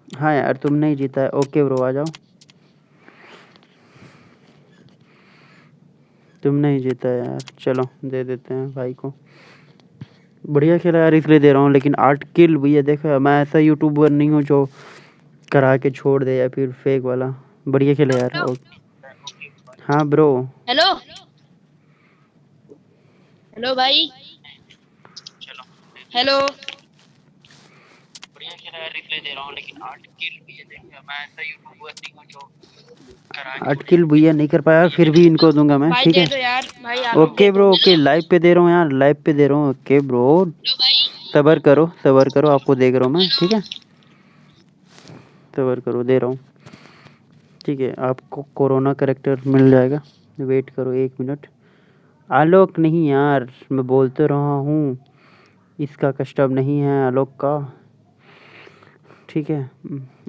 A: हाँ यार तुमने ही जीता है, ओके ब्रो आ जाओ। तुमने ही जीता है यार, चलो दे देते हैं भाई को। बढ़िया खेला यार इसलिए दे रहा हूँ, लेकिन 8 किल भैया देखो, मैं ऐसा यूट्यूबर नहीं हूँ जो करा के छोड़ दे या फिर फेक वाला। बढ़िया खेला यार। हाँ ब्रो
D: हेलो हेलो भाई। हेलो।
A: 8 किल भैया नहीं कर पाया, फिर भी इनको दूंगा मैं,
D: भाई
A: ठीक
D: दे
A: है।
D: दो यार, भाई आप भी दे
A: ओके
D: दो।
A: ब्रो, ओके, लाइव पे दे रहा हूँ यार, लाइव पे दे रहा हूँ। ओके ब्रो, सबर करो, सबर करो, आपको देख रहा हूँ मैं, ठीक है। सबर करो, दे रहा हूँ, ठीक है। आपको कोरोना करेक्टर मिल जाएगा, वेट करो 1 मिनट। आलोक नहीं यार, मैं बोलते रहा हूँ, इसका कस्टम नहीं है आलोक का, ठीक है।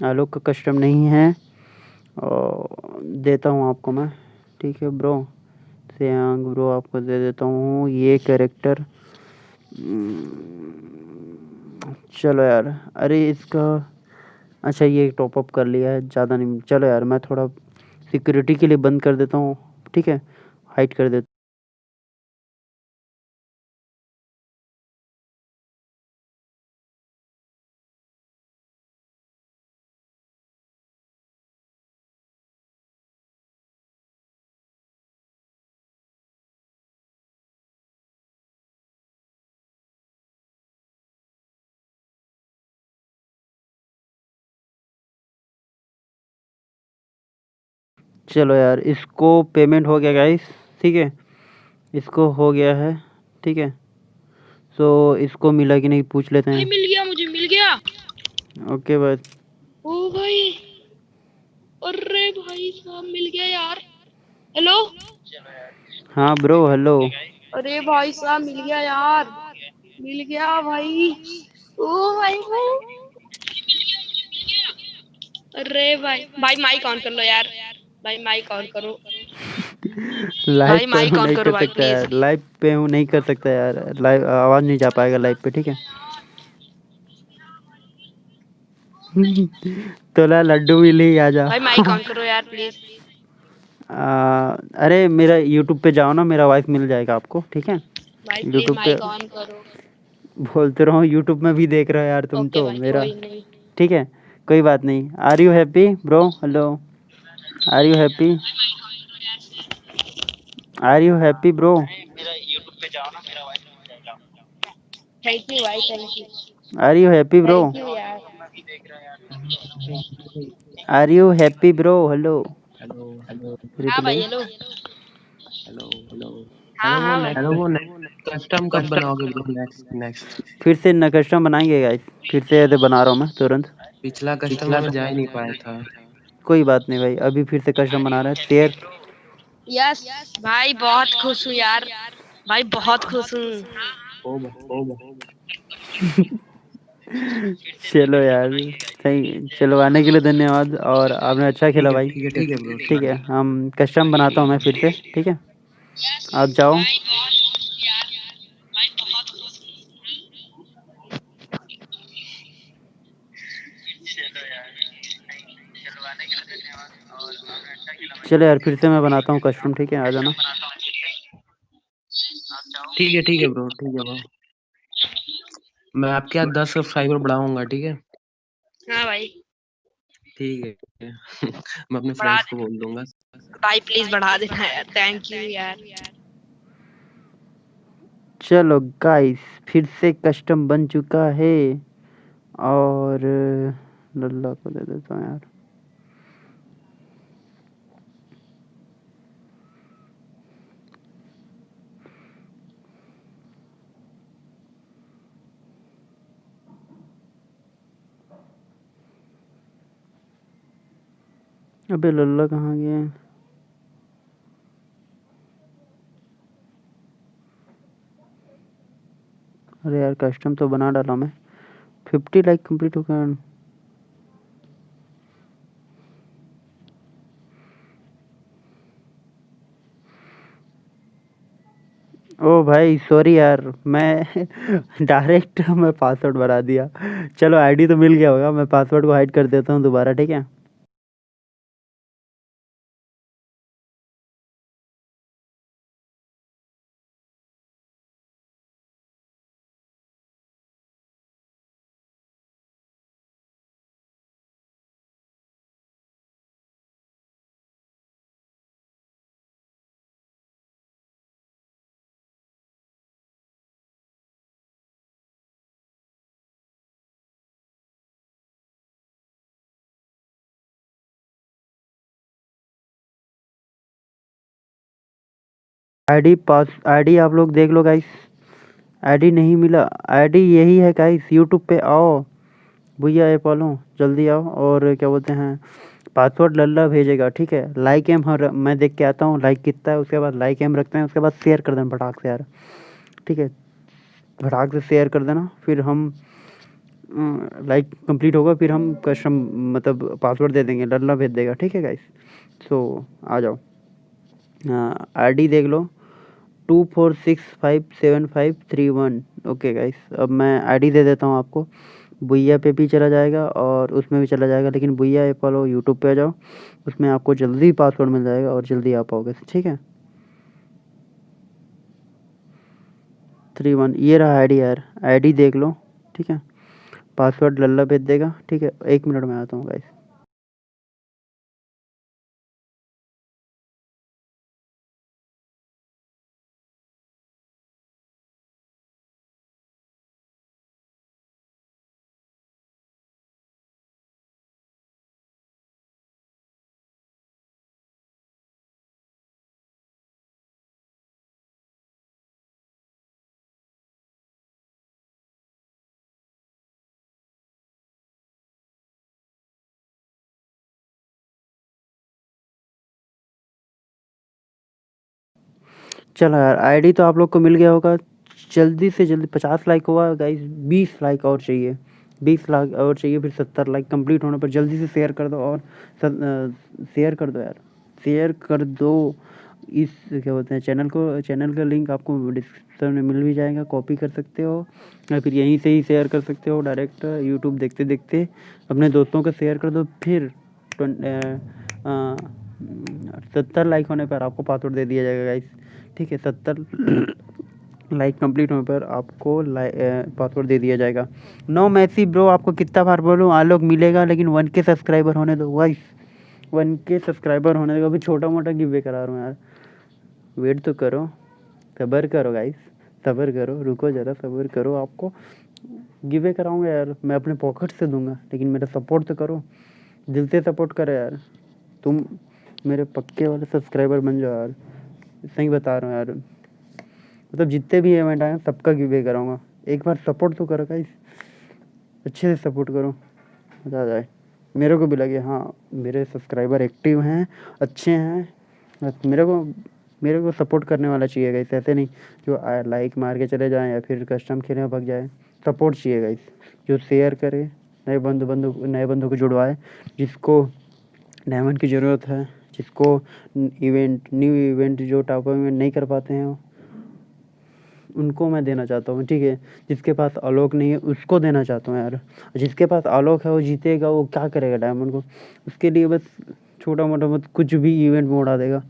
A: आलोक का कस्टम नहीं है, और देता हूँ आपको मैं, ठीक है ब्रो। सेयांग ब्रो आपको दे देता हूँ ये कैरेक्टर। चलो यार, अरे इसका, अच्छा ये टॉपअप कर लिया है, ज़्यादा नहीं। चलो यार, मैं थोड़ा सिक्योरिटी के लिए बंद कर देता हूँ, ठीक है, हाइड कर देता। चलो यार, इसको पेमेंट हो गया गाइस, ठीक है, इसको हो गया है, ठीक है। सो इसको मिला कि नहीं पूछ लेते
D: भाई
A: हैं।
D: मिल गया, मुझे मिल गया।
A: ओके बस।
D: ओ भाई, अरे भाई साहब मिल गया यार। हेलो।
A: हाँ ब्रो, हेलो।
D: अरे भाई साहब मिल गया यार, मिल गया भाई। ओ भाई भाई, अरे भाई भाई माइक ऑन कर लो यार, भाई माइक ऑन करो,
A: लाइव
D: भाई
A: पर
D: माइक
A: हूँ,
D: ऑन
A: नहीं
D: करो
A: कर
D: भाई
A: सकता
D: प्लीज।
A: यार, लाइव पे हूँ, नहीं कर सकता यार, लाइव आवाज़ नहीं जा पाएगा लाइव पे, ठीक है। तोला लड्डू भी ले आ जा।
D: भाई माइक ऑन करो यार प्लीज।
A: अरे मेरा यूट्यूब पे जाओ ना, मेरा वॉइस मिल जाएगा आपको, ठीक है।
D: भाई प्लीज
A: यूट्यूब पे
D: माइक ऑन करो।
A: बोलते रहो, यूट्यूब में भी देख रहे हो यार तुम
D: ओके
A: तो
D: भाई
A: मेरा,
D: कोई नहीं।
A: ठीक है। कोई बात नहीं। Are you happy bro? Hello, are you happy? Are you happy bro?
D: Thank you भाई, thank you.
A: Are you happy bro?
D: Thank you यार।
A: Are you happy bro? Hello,
E: hello
D: हाँ
A: रिप्लाई।
D: भाई हेलो।
E: हेलो
D: हाँ हाँ भाई।
E: Hello. वो next custom कब बनाओगे ब्रो? नेक्स्ट
A: फिर से कस्टम बनाएंगे गाइस, फिर से ऐसे बना रहा हूँ मैं तुरंत।
E: पिछला कस्टम में जा ही नहीं पाया था।
A: कोई बात नहीं भाई, अभी फिर से कस्टम बना रहे हैं, शेयर।
D: यस भाई, बहुत खुश हूँ यार, भाई बहुत खुश हूँ।
E: ओ भाई,
A: चलो यार, सही, चलो आने के लिए धन्यवाद, और आपने अच्छा खेला भाई,
E: ठीक है ब्रो,
A: ठीक
E: ठीक
A: है।
E: है।
A: हम कस्टम बनाता हूँ मैं फिर से, ठीक है, आप जाओ।
D: भाई बहुत खुश हूँ यार, भाई बहुत खुश
A: चलो यार, फिर से मैं बनाता हूँ कस्टम, ठीक है, आ जाना।
E: ठीक है ब्रो, ठीक है ब्रो। मैं आपके यहाँ 10 सब्सक्राइबर बढ़ाऊंगा, ठीक है।
D: हूँ। हाँ भाई,
E: ठीक है। मैं अपने
D: बढ़ा
E: फ्रेंड्स को
D: देना
E: बोल दूंगा।
D: भाई, प्लीज बढ़ा देना यार, थैंक यू यार।
A: चलो गाइस, फिर से कस्टम बन चुका है, और लल्ला को दे देता हूँ यार। अबे लल्ला कहाँ गया है? अरे यार, कस्टम तो बना डाला मैं, 50 लाइक कंप्लीट हो गया। ओ भाई सॉरी यार, मैं डायरेक्ट मैं पासवर्ड बना दिया। चलो आईडी तो मिल गया होगा, मैं पासवर्ड को हाइड कर देता हूँ दोबारा, ठीक है। आईडी आप लोग देख लो गाइस। आईडी नहीं मिला, आईडी यही है गाइस। यूट्यूब पे आओ भैया, ऐप वालों जल्दी आओ। और क्या बोलते हैं, पासवर्ड लल्ला भेजेगा, ठीक है। लाइक एम मैं देख के आता हूँ लाइक कितना है, उसके बाद लाइक एम रखते हैं, उसके बाद शेयर कर देना फटाक से यार, ठीक है। फटाक से शेयर कर देना, फिर हम लाइक कंप्लीट होगा, फिर हम कस्टम मतलब पासवर्ड दे देंगे, लल्ला भेज देगा, ठीक है गाइस। सो आ जाओ, आईडी देख लो 24657531। ओके गाइस, अब मैं आईडी दे देता हूँ आपको। भैया पे भी चला जाएगा और उसमें भी चला जाएगा, लेकिन भैया ऐप वालों यूट्यूब पे आ जाओ, उसमें आपको जल्दी पासवर्ड मिल जाएगा और जल्दी आ पाओगे, ठीक है। 31 ये रहा आईडी यार, आईडी देख लो, ठीक है। पासवर्ड लल्ला भेज देगा, ठीक है। 1 मिनट में आता हूँ गाइस। चलो यार, आईडी तो आप लोग को मिल गया होगा। जल्दी से जल्दी 50 लाइक हुआ गाइस, 20 लाइक और चाहिए, 20 लाइक और चाहिए, फिर 70 लाइक कंप्लीट होने पर जल्दी से शेयर कर दो। और शेयर कर दो यार, शेयर कर दो। इस क्या बोलते हैं चैनल को, चैनल का लिंक आपको डिस्क्रिप्शन में मिल भी जाएगा, कॉपी कर सकते हो या फिर यहीं से ही शेयर कर सकते हो डायरेक्ट। यूट्यूब देखते देखते अपने दोस्तों को शेयर कर दो। फिर 70 लाइक होने पर आपको पासवर्ड दे दिया जाएगा गाइस, ठीक है। 70 लाइक कंप्लीट होने पर आपको पासवर्ड दे दिया जाएगा। नो मैसी ब्रो, आपको कितना बार बोलूँ आलोक मिलेगा, लेकिन 1K सब्सक्राइबर होने दो गाइस, 1K सब्सक्राइबर होने दो। अभी छोटा मोटा गिव करा रहा हूँ यार, वेट तो करो, सब्र करो गाइस, सब्र करो, रुको ज़रा, सब्र करो। आपको गिव कराऊंगा यार, मैं अपने पॉकेट से दूंगा, लेकिन मेरा सपोर्ट तो करो, दिल से सपोर्ट करो यार। तुम मेरे पक्के वाले सब्सक्राइबर बन जाओ यार, सही बता रहा हूँ यार। मतलब जितने भी इवेंट आए सबका गिव कराऊंगा, एक बार सपोर्ट तो करो गाइस, अच्छे से सपोर्ट करो, मजा आ जाए। मेरे को भी लगे हाँ मेरे सब्सक्राइबर एक्टिव हैं, अच्छे हैं। बस मेरे को सपोर्ट करने वाला चाहिए गाइस, ऐसे नहीं जो लाइक मार के चले जाएं या फिर कस्टम खेलने भाग जाए। सपोर्ट चाहिए गाइस, जो शेयर करे, नए बंदों को जुड़वाए, जिसको डायमंड की ज़रूरत है, जिसको न्यू इवेंट जो टॉप इवेंट नहीं कर पाते हैं उनको मैं देना चाहता हूँ, ठीक है। जिसके पास आलोक नहीं है उसको देना चाहता हूँ यार। जिसके पास आलोक है वो जीतेगा, वो क्या करेगा डायमंड को, उसके लिए बस छोटा मोटा मत कुछ भी इवेंट में उड़ा देगा।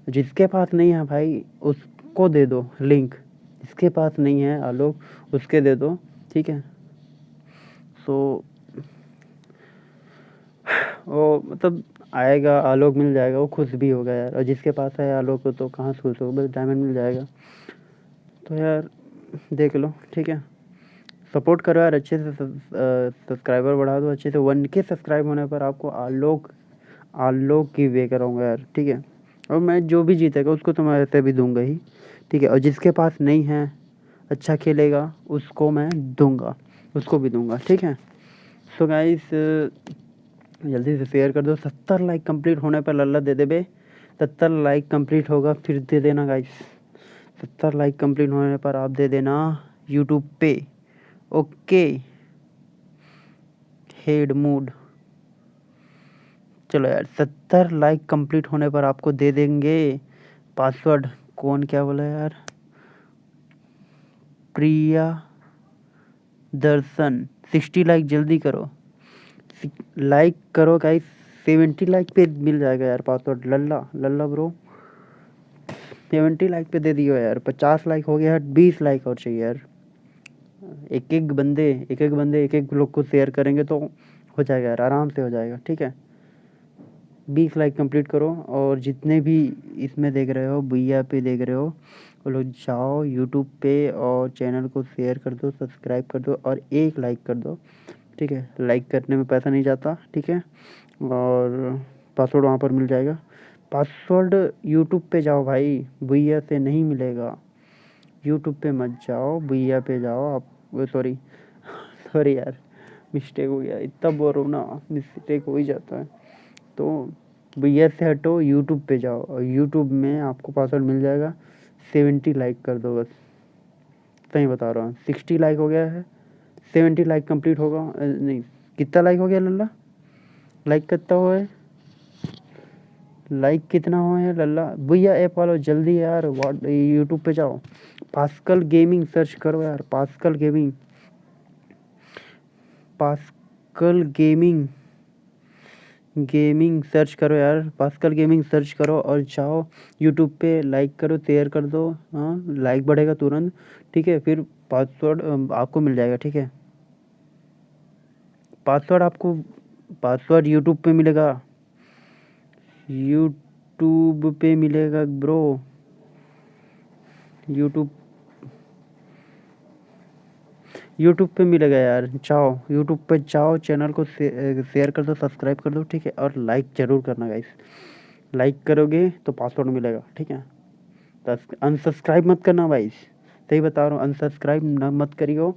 A: जिसके पास नहीं है भाई उसको दे दो लिंक, जिसके पास नहीं है आलोक उसके दे दो, ठीक है। सो वो मतलब आएगा, आलोक मिल जाएगा, वो खुश भी होगा यार। और जिसके पास है आलोक को तो कहाँ से खुश होगा, बस डायमंड मिल जाएगा। तो यार देख लो, ठीक है। सपोर्ट करो यार, अच्छे से सब्सक्राइबर बढ़ा दो अच्छे से। 1K सब्सक्राइब होने पर आपको आलोक की वे कराऊंगा यार, ठीक है। और मैं जो भी जीतेगा उसको तो मैं ऐसे भी दूंगा ही, ठीक है। और जिसके पास नहीं है अच्छा खेलेगा उसको मैं दूंगा, उसको भी दूंगा, ठीक है। सो गाइस जल्दी से शेयर कर दो। 70 लाइक कंप्लीट होने पर लल्ला दे दे बे, 70 लाइक कंप्लीट होगा फिर दे देना गाइस। 70 लाइक कंप्लीट होने पर आप दे देना यूट्यूब पे, ओके। हेड मूड, चलो यार 70 लाइक कंप्लीट होने पर आपको दे देंगे पासवर्ड। कौन क्या बोला यार, प्रिया दर्शन। 60 लाइक जल्दी करो, लाइक करो गाइस। 70 लाइक पे मिल जाएगा यार पासवर्ड, लल्ला ब्रो 70 लाइक पे दे दियो यार। 50 लाइक हो गया यार, 20 लाइक और चाहिए यार। एक एक बंदे एक लोग को शेयर करेंगे तो हो जाएगा यार, आराम से हो जाएगा, ठीक है। 20 लाइक कंप्लीट करो। और जितने भी इसमें देख रहे हो, भैया पे देख रहे हो, वो लोग जाओ यूट्यूब पे और चैनल को शेयर कर दो, सब्सक्राइब कर दो और एक लाइक कर दो, ठीक है। लाइक करने में पैसा नहीं जाता, ठीक है। और पासवर्ड वहाँ पर मिल जाएगा। पासवर्ड यूट्यूब पे जाओ भाई, भैया से नहीं मिलेगा। यूट्यूब पे मत जाओ, भैया पे जाओ आप। सॉरी सॉरी यार, मिस्टेक हो गया, इतना बोर हो ना, मिस्टेक हो ही जाता है। तो भैया से हटो, यूट्यूब पे जाओ और यूट्यूब में आपको पासवर्ड मिल जाएगा। 70 लाइक कर दो बस, सही बता रहा हूँ। 60 लाइक हो गया है, 70 लाइक कंप्लीट होगा। नहीं, कितना लाइक हो गया लल्ला? लाइक कितना हुआ है? लाइक कितना हुआ है लल्ला? भैया ऐप वालों जल्दी यार, व्हाट यूट्यूब पे जाओ, पास्कल गेमिंग सर्च करो यार, Pascal gaming, Pascal gaming, gaming search करो यार, पास्कल गेमिंग सर्च करो और जाओ यूट्यूब पे, लाइक करो, शेयर कर दो। हाँ, लाइक बढ़ेगा तुरंत, ठीक है। फिर पासवर्ड आपको मिल जाएगा, ठीक है। पासवर्ड आपको, पासवर्ड यूट्यूब पे मिलेगा, यूट्यूब पे मिलेगा ब्रो, यूट्यूब, यूट्यूब पे मिलेगा यार। जाओ यूट्यूब पे जाओ, चैनल को शेयर कर दो, सब्सक्राइब कर दो, ठीक है। और लाइक जरूर करना गाइस, लाइक करोगे तो पासवर्ड मिलेगा, ठीक है। अनसब्सक्राइब मत करना भाई, सही बता रहा हूँ, अनसब्सक्राइब न मत करियो,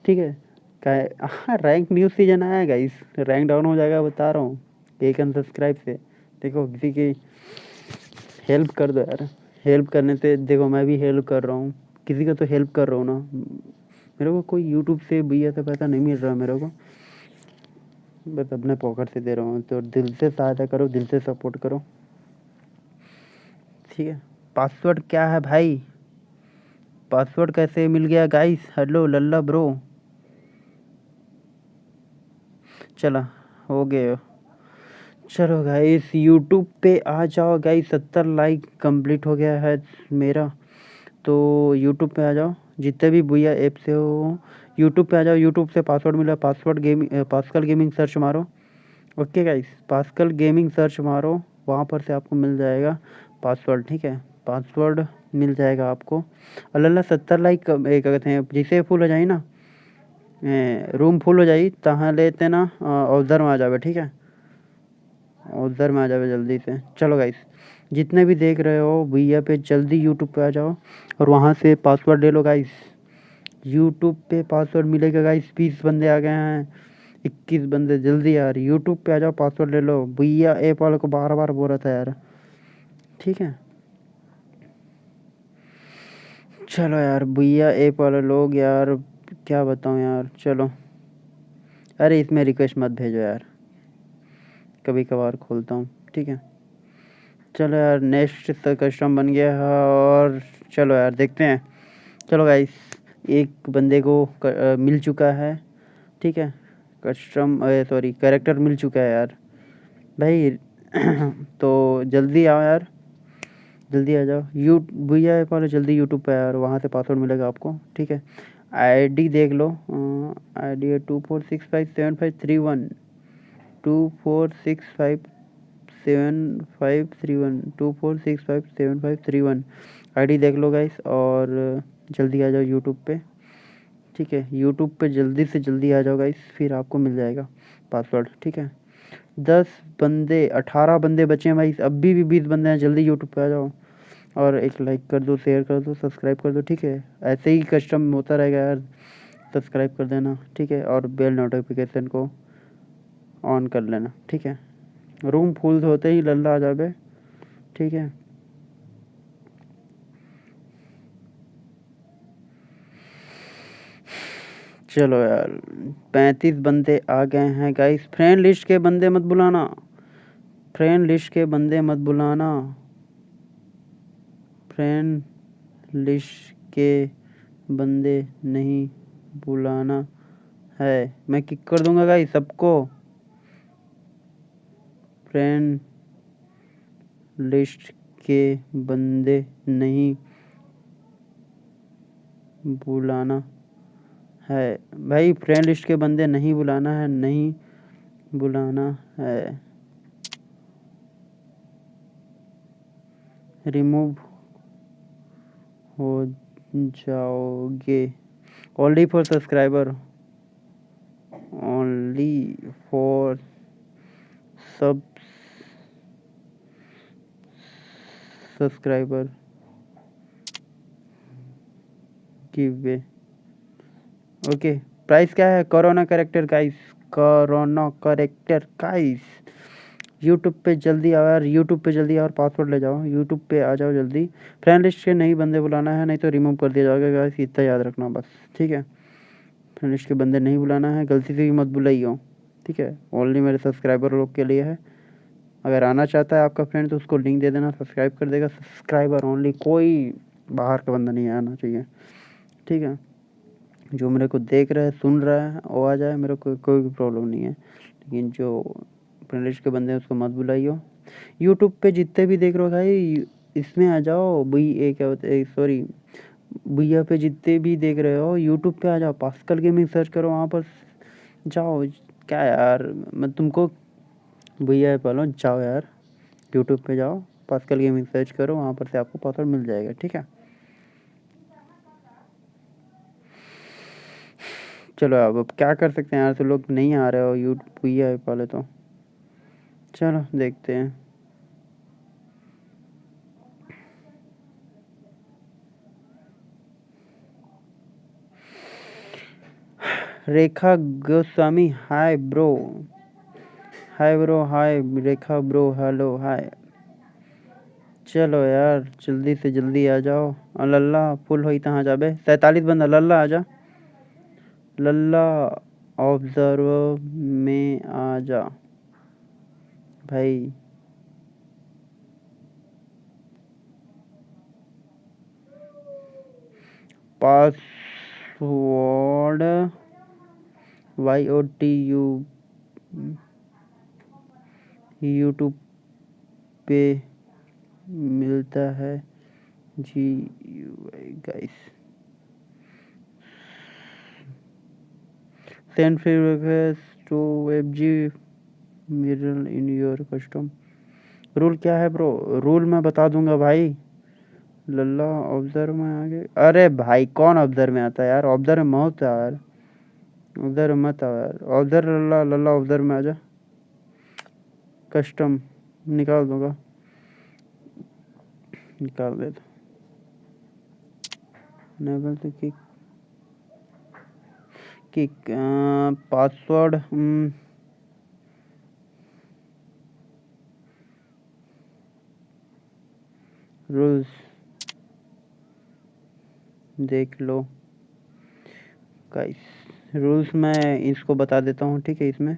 A: ठीक है। क्या रैंक न्यू सीजन आया गाइस, रैंक डाउन हो जाएगा बता रहा हूँ, एक अनसब्सक्राइब से। देखो किसी की हेल्प कर दो यार, हेल्प करने से देखो मैं भी हेल्प कर रहा हूँ, किसी का तो हेल्प कर रहा हूँ ना। मेरे को कोई यूट्यूब से भैया से पैसा नहीं मिल रहा मेरे को, बस अपने पॉकेट से दे रहा हूँ। तो दिल से सहायता करो, दिल से सपोर्ट करो, ठीक है। पासवर्ड क्या है भाई? पासवर्ड कैसे मिल गया गाइस? हेलो लल्ला ब्रो, चला हो गया। चलो गाइस यूट्यूब पे आ जाओ गाइस, 70 लाइक कंप्लीट हो गया है मेरा। तो यूट्यूब पे आ जाओ, जितने भी भैया ऐप से हो यूट्यूब पे आ जाओ। यूट्यूब से पासवर्ड मिला, password gaming, Pascal gaming search मारो। Okay guys, Pascal gaming search मारो, वहाँ पर से आपको मिल जाएगा पासवर्ड, ठीक है। पासवर्ड मिल जाएगा आपको। अल्लाह 70 लाइक क्या कहते हैं, जैसे फुल हो जाए ना, रूम फुल हो जाए तहाँ लेते ना, उधर में आ जावे, ठीक है। उधर में आ जावे जल्दी से। चलो गाइस, जितने भी देख रहे हो भैया पे जल्दी यूट्यूब पे आ जाओ और वहाँ से पासवर्ड ले लो गाइस। यूट्यूब पे पासवर्ड मिलेगा गाइस। 20 बंदे आ गए हैं, 21 बंदे, जल्दी यार यूट्यूब पे आ जाओ, पासवर्ड ले लो। भैया ऐप वालों को बार बार बोल रहा था यार, ठीक है। चलो यार भैया ऐप वाले लोग यार, क्या बताऊँ यार, चलो। अरे इसमें रिक्वेस्ट मत भेजो यार, कभी कभार खोलता हूँ, ठीक है। चलो यार नेक्स्ट कस्टम बन गया है और चलो यार देखते हैं। चलो गाइस, एक बंदे को मिल चुका है, ठीक है। कस्टम, सॉरी, कैरेक्टर मिल चुका है यार भाई। तो जल्दी आओ यार, जल्दी आ जाओ। भैया ऐप वाले जल्दी यूट्यूब पे यार, वहाँ से पासवर्ड मिलेगा आपको, ठीक है। आईडी देख लो, आईडी है 24657531, 24657531, 24657531। आईडी देख लो गाइस और जल्दी आ जाओ यूट्यूब पे, ठीक है। यूट्यूब पे जल्दी से जल्दी आ जाओ गाइस, फिर आपको मिल जाएगा पासवर्ड, ठीक है। 10 बंदे, 18 बंदे बचे हैं भाई, अभी भी 20 बंदे हैं, जल्दी यूट्यूब पे आ जाओ और एक लाइक कर दो, शेयर कर दो, सब्सक्राइब कर दो, ठीक है। ऐसे ही कस्टम होता रहेगा यार, सब्सक्राइब कर देना, ठीक है। और बेल नोटिफिकेशन को ऑन कर लेना, ठीक है। रूम फुल होते ही लल्ला आ जावे, ठीक है। चलो यार 35 बंदे आ गए हैं गाइस। फ्रेंड लिस्ट के बंदे मत बुलाना, फ्रेंड लिस्ट के बंदे मत बुलाना, फ्रेंड लिस्ट के बंदे नहीं बुलाना है। मैं किक कर दूंगा गाइस सबको, फ्रेंड लिस्ट के बंदे नहीं बुलाना है भाई, फ्रेंड लिस्ट के बंदे नहीं बुलाना है, नहीं बुलाना है। रिमूव हो जाओगे। Only for subscriber, only for subscriber give way. Okay, price क्या है? Corona character guys, corona character guys. YouTube पे जल्दी आओ यार, यूट्यूब पे जल्दी आओ और पासवर्ड ले जाओ, यूट्यूब पे आ जाओ जल्दी। फ्रेंड लिस्ट के नई बंदे बुलाना है, नहीं तो रिमूव कर दिया जाएगा गाइस, इतना याद रखना बस, ठीक है। फ्रेंड लिस्ट के बंदे नहीं बुलाना है, गलती से भी मत बुलाइयो, ठीक है। ओनली मेरे सब्सक्राइबर लोग के लिए है। अगर आना चाहता है आपका फ्रेंड तो उसको लिंक दे देना, सब्सक्राइब कर देगा। सब्सक्राइबर ओनली, कोई बाहर का बंदा नहीं आना चाहिए, ठीक है। जो मेरे को देख रहा है, सुन रहा है, वो आ जाए, मेरे को कोई भी प्रॉब्लम नहीं है। लेकिन जो फ्रेंड लिस्ट के बंदे हैं उसको मत बुलाइयो। यूट्यूब पे जितने भी देख रहे हो भाई, इसमें आ जाओ। क्या होता है, सॉरी, भैया पे जितने भी देख रहे हो यूट्यूब पे आ जाओ, पास्कल गेमिंग सर्च करो, वहाँ पर जाओ। क्या यार, मैं तुमको भैया बोलो, जाओ यार, यूट्यूब पे जाओ, पास्कल गेमिंग सर्च करो, वहाँ पर से आपको पासवर्ड मिल जाएगा, ठीक है। चलो अब क्या कर सकते हैं यार, तो लोग नहीं आ रहे हो यूट्यूब भैया पहले तो। चलो देखते हैं। Rekha Goswami, hi bro, hi bro, hi Rekha bro, hello hi. चलो यार जल्दी से जल्दी आ जाओ। लल्ला फुल होई तहाँ जाबे, 47 बंदा, लल्ला आ जा, लल्ला ऑब्जर्व में आ जा भाई। पासवर्ड YOTU यूट्यूब पे मिलता है जी guys. Send free request to FG mirror in your custom. Rule क्या है ब्रो? रूल मैं बता दूंगा भाई। लल्ला ऑब्जर्व में आगे, अरे भाई कौन ऑब्जर्व में आता है यार, ऑब्जर्व में मत आ यार, ऑब्जर्व मत आओ यार, ऑब्जर्व लल्ला, लल्ला ऑब्जर्व में आ जा। कस्टम निकाल दूंगा, निकाल दे दो। नेबल तो किक पासवर्ड रूल्स देख लो गाइस। रूल्स मैं इसको बता देता हूँ, ठीक है। इसमें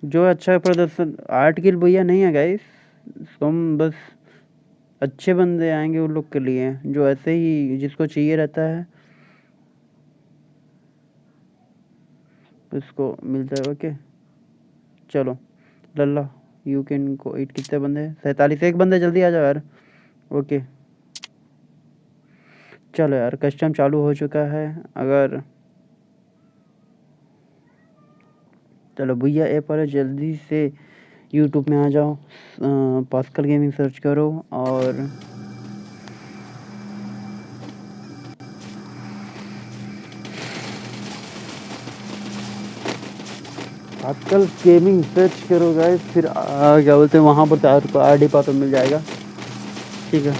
A: जो अच्छा प्रदर्शन, आर्ट गिल भैया नहीं है गाइस, तुम बस अच्छे बंदे आएंगे उन लोग के लिए, जो ऐसे ही जिसको चाहिए रहता है उसको मिलता है। ओके चलो लल्ला यू कैन को इट। कितने बंदे? 47, एक बंदे जल्दी आ जाओ यार। ओके चलो यार, कस्टम चालू हो चुका है। अगर चलो भैया ऐप वाले जल्दी से यूट्यूब में आ जाओ, पास्कल गेमिंग सर्च करो और पास्कल गेमिंग सर्च करो गाइस। फिर क्या बोलते हैं, वहाँ पर आपको ID पासवर्ड मिल जाएगा, ठीक है।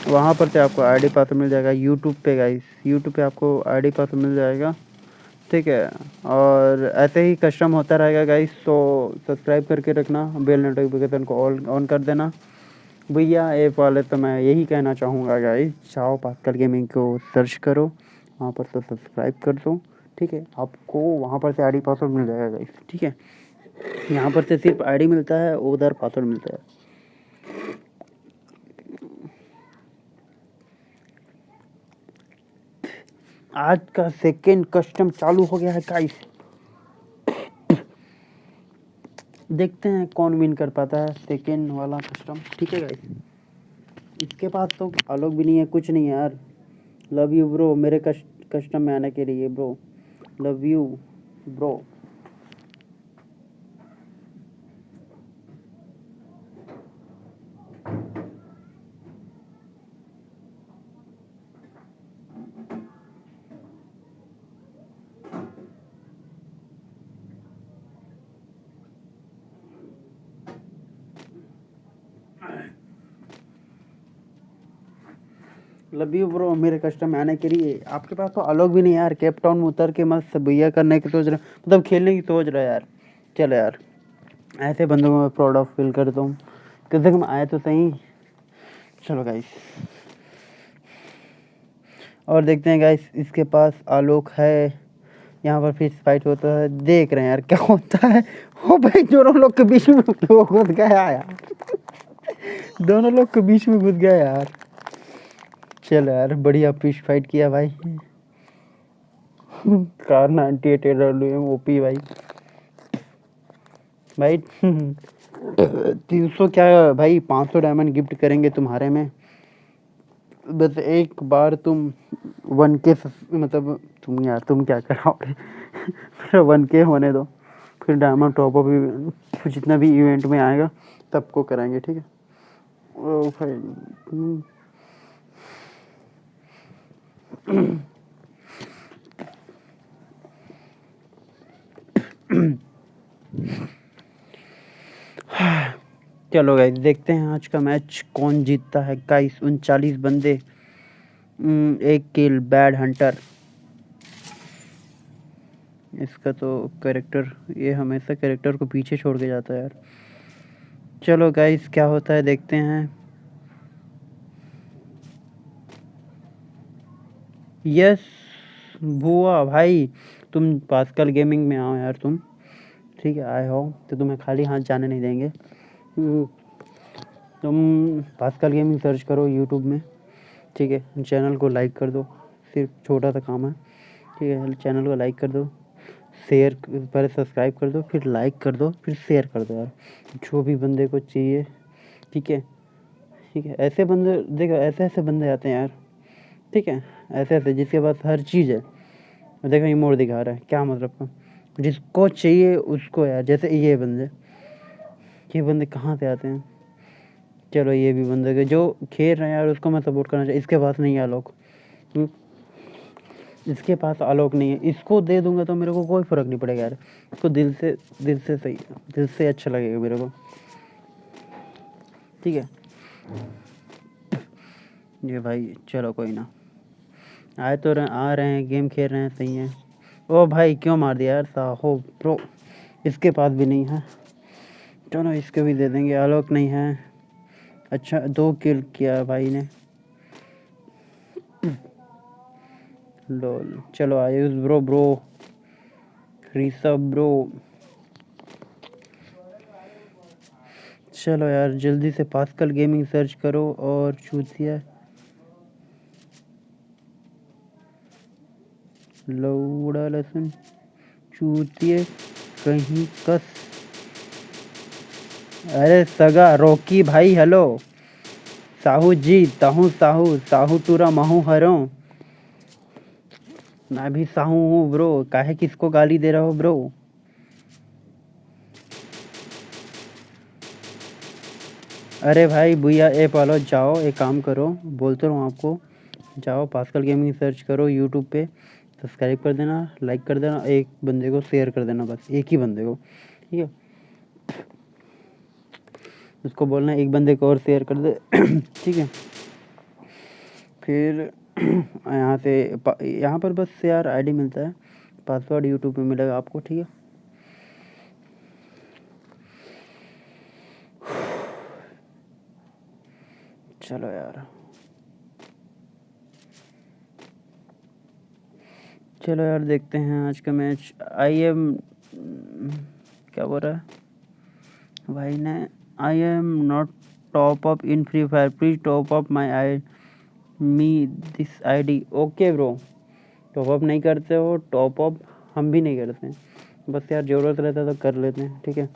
A: वहाँ पर से आपको ID पासवर्ड मिल जाएगा यूट्यूब पे गाइस, यूट्यूब पे आपको ID पासवर्ड मिल जाएगा, ठीक है। और ऐसे ही कस्टम होता रहेगा गाइस, तो सब्सक्राइब करके रखना, बेल नोटिफिकेशन को ऑन कर देना भैया ऐप वाले। तो मैं यही कहना चाहूँगा गाइस, जाओ पास्कल गेमिंग को सर्च करो, वहाँ पर तो सब्सक्राइब कर दो, ठीक है। आपको वहाँ पर से ID पासवर्ड मिल जाएगा गाइस, ठीक है। यहाँ पर से सिर्फ ID मिलता है, उधर पासवर्ड मिलता है। आज का सेकेंड कस्टम चालू हो गया है गाइस, देखते हैं कौन विन कर पाता है सेकेंड वाला कस्टम, ठीक है गाइस। इसके पास तो आलोक भी नहीं है, कुछ नहीं है यार। लव यू ब्रो, मेरे कस्टम में आने के लिए bro, love you bro. Love you bro मेरे कस्टम में आने के लिए। आपके पास तो आलोक भी नहीं यार, केप टाउन में उतर के मस्त भैया करने की सोच रहे, मतलब खेलने की सोच रहे यार। चलो यार, ऐसे बंदों को मैं प्राउड ऑफ फील करता हूँ, कम से कम आए तो सही। चलो गाइस, और देखते हैं गाइस, इसके पास आलोक है, यहाँ पर फिर फाइट होता है, देख रहे हैं यार क्या होता है। ओ भाई दोनों लोग के बीच में वो घुस गया यार, दोनों लोग के बीच में घुस गया यार। चलो यार बढ़िया फिश फाइट किया भाई। कार 98 एडब्ल्यूएम ओपी भाई। भाई 300 क्या भाई, 500 डायमंड गिफ्ट करेंगे तुम्हारे में, बस एक बार तुम 1K मतलब तुम यार तुम क्या कराओगे। मेरा 1K होने दो, फिर डायमंड टॉप अप फिर जितना भी इवेंट में आएगा सबको कराएंगे, ठीक है। ओ भाई चलो गाइस देखते हैं आज का मैच कौन जीतता है। गाइस 39 बंदे, 1 किल, बैड हंटर। इसका तो कैरेक्टर, ये हमेशा कैरेक्टर को पीछे छोड़ के जाता है यार। चलो गाइस क्या होता है देखते हैं। यस बुआ भाई, तुम पास्कल गेमिंग में आओ यार तुम, ठीक है आए हो तो तुम्हें खाली हाथ जाने नहीं देंगे। तुम पास्कल गेमिंग सर्च करो यूट्यूब में, ठीक है। चैनल को लाइक कर दो, सिर्फ छोटा सा काम है, ठीक है। चैनल को लाइक कर दो, शेयर, पहले सब्सक्राइब कर दो, फिर लाइक कर दो, फिर शेयर कर दो यार, जो भी बंदे को चाहिए, ठीक है। ठीक है, ऐसे बंदे देखो, ऐसे ऐसे बंदे आते हैं यार, ठीक है। ऐसे ऐसे जिसके पास हर चीज़ है, देखो इमोट दिखा रहा है, क्या मतलब का, जिसको चाहिए उसको यार। जैसे ये बंदे कहाँ से आते हैं। चलो ये भी बंदे के जो खेल रहे हैं यार, उसको मैं सपोर्ट करना चाहिए। इसके पास नहीं है आलोक, इसके पास आलोक नहीं है, इसको दे दूंगा तो मेरे को कोई फर्क नहीं पड़ेगा यार। इसको दिल से सही, दिल से अच्छा लगेगा मेरे को, ठीक है। ये भाई चलो कोई ना, आए तो आ रहे हैं, गेम खेल रहे हैं, सही है। ओ भाई क्यों मार दिया यार साहो प्रो, इसके पास भी नहीं है। चलो इसके भी दे देंगे, आलोक नहीं है। अच्छा 2 किल किया भाई ने, लोल। चलो आयुष ब्रो ऋषभ ब्रो, चलो यार जल्दी से पास्कल गेमिंग सर्च करो और चूतिया लौड़ा लसन चूतिए कहीं कस। अरे सगा रॉकी भाई हेलो, साहू जी ताहू साहू तुरा महू हरो, मैं भी साहू हूँ ब्रो, काहे किसको गाली दे रहा हो ब्रो। अरे भाई भैया ए पालो, जाओ एक काम करो, बोलते रहो आपको, जाओ पास्कल गेमिंग सर्च करो यूट्यूब पे, सब्सक्राइब कर देना, लाइक कर देना, एक बंदे को शेयर कर देना, बस एक ही बंदे को, ठीक है। उसको बोलना एक बंदे को और शेयर कर दे, ठीक है। फिर यहाँ पर बस यार आईडी मिलता है, पासवर्ड यूट्यूब पे मिलेगा आपको, ठीक है। चलो यार देखते हैं आज का मैच। क्या बोल रहा है भाई ने, I am not top up in free fire, please top up my this ID. Okay bro, top up नहीं करते हो, टॉप अप हम भी नहीं करते हैं, बस यार ज़रूरत रहता है तो कर लेते हैं, ठीक है।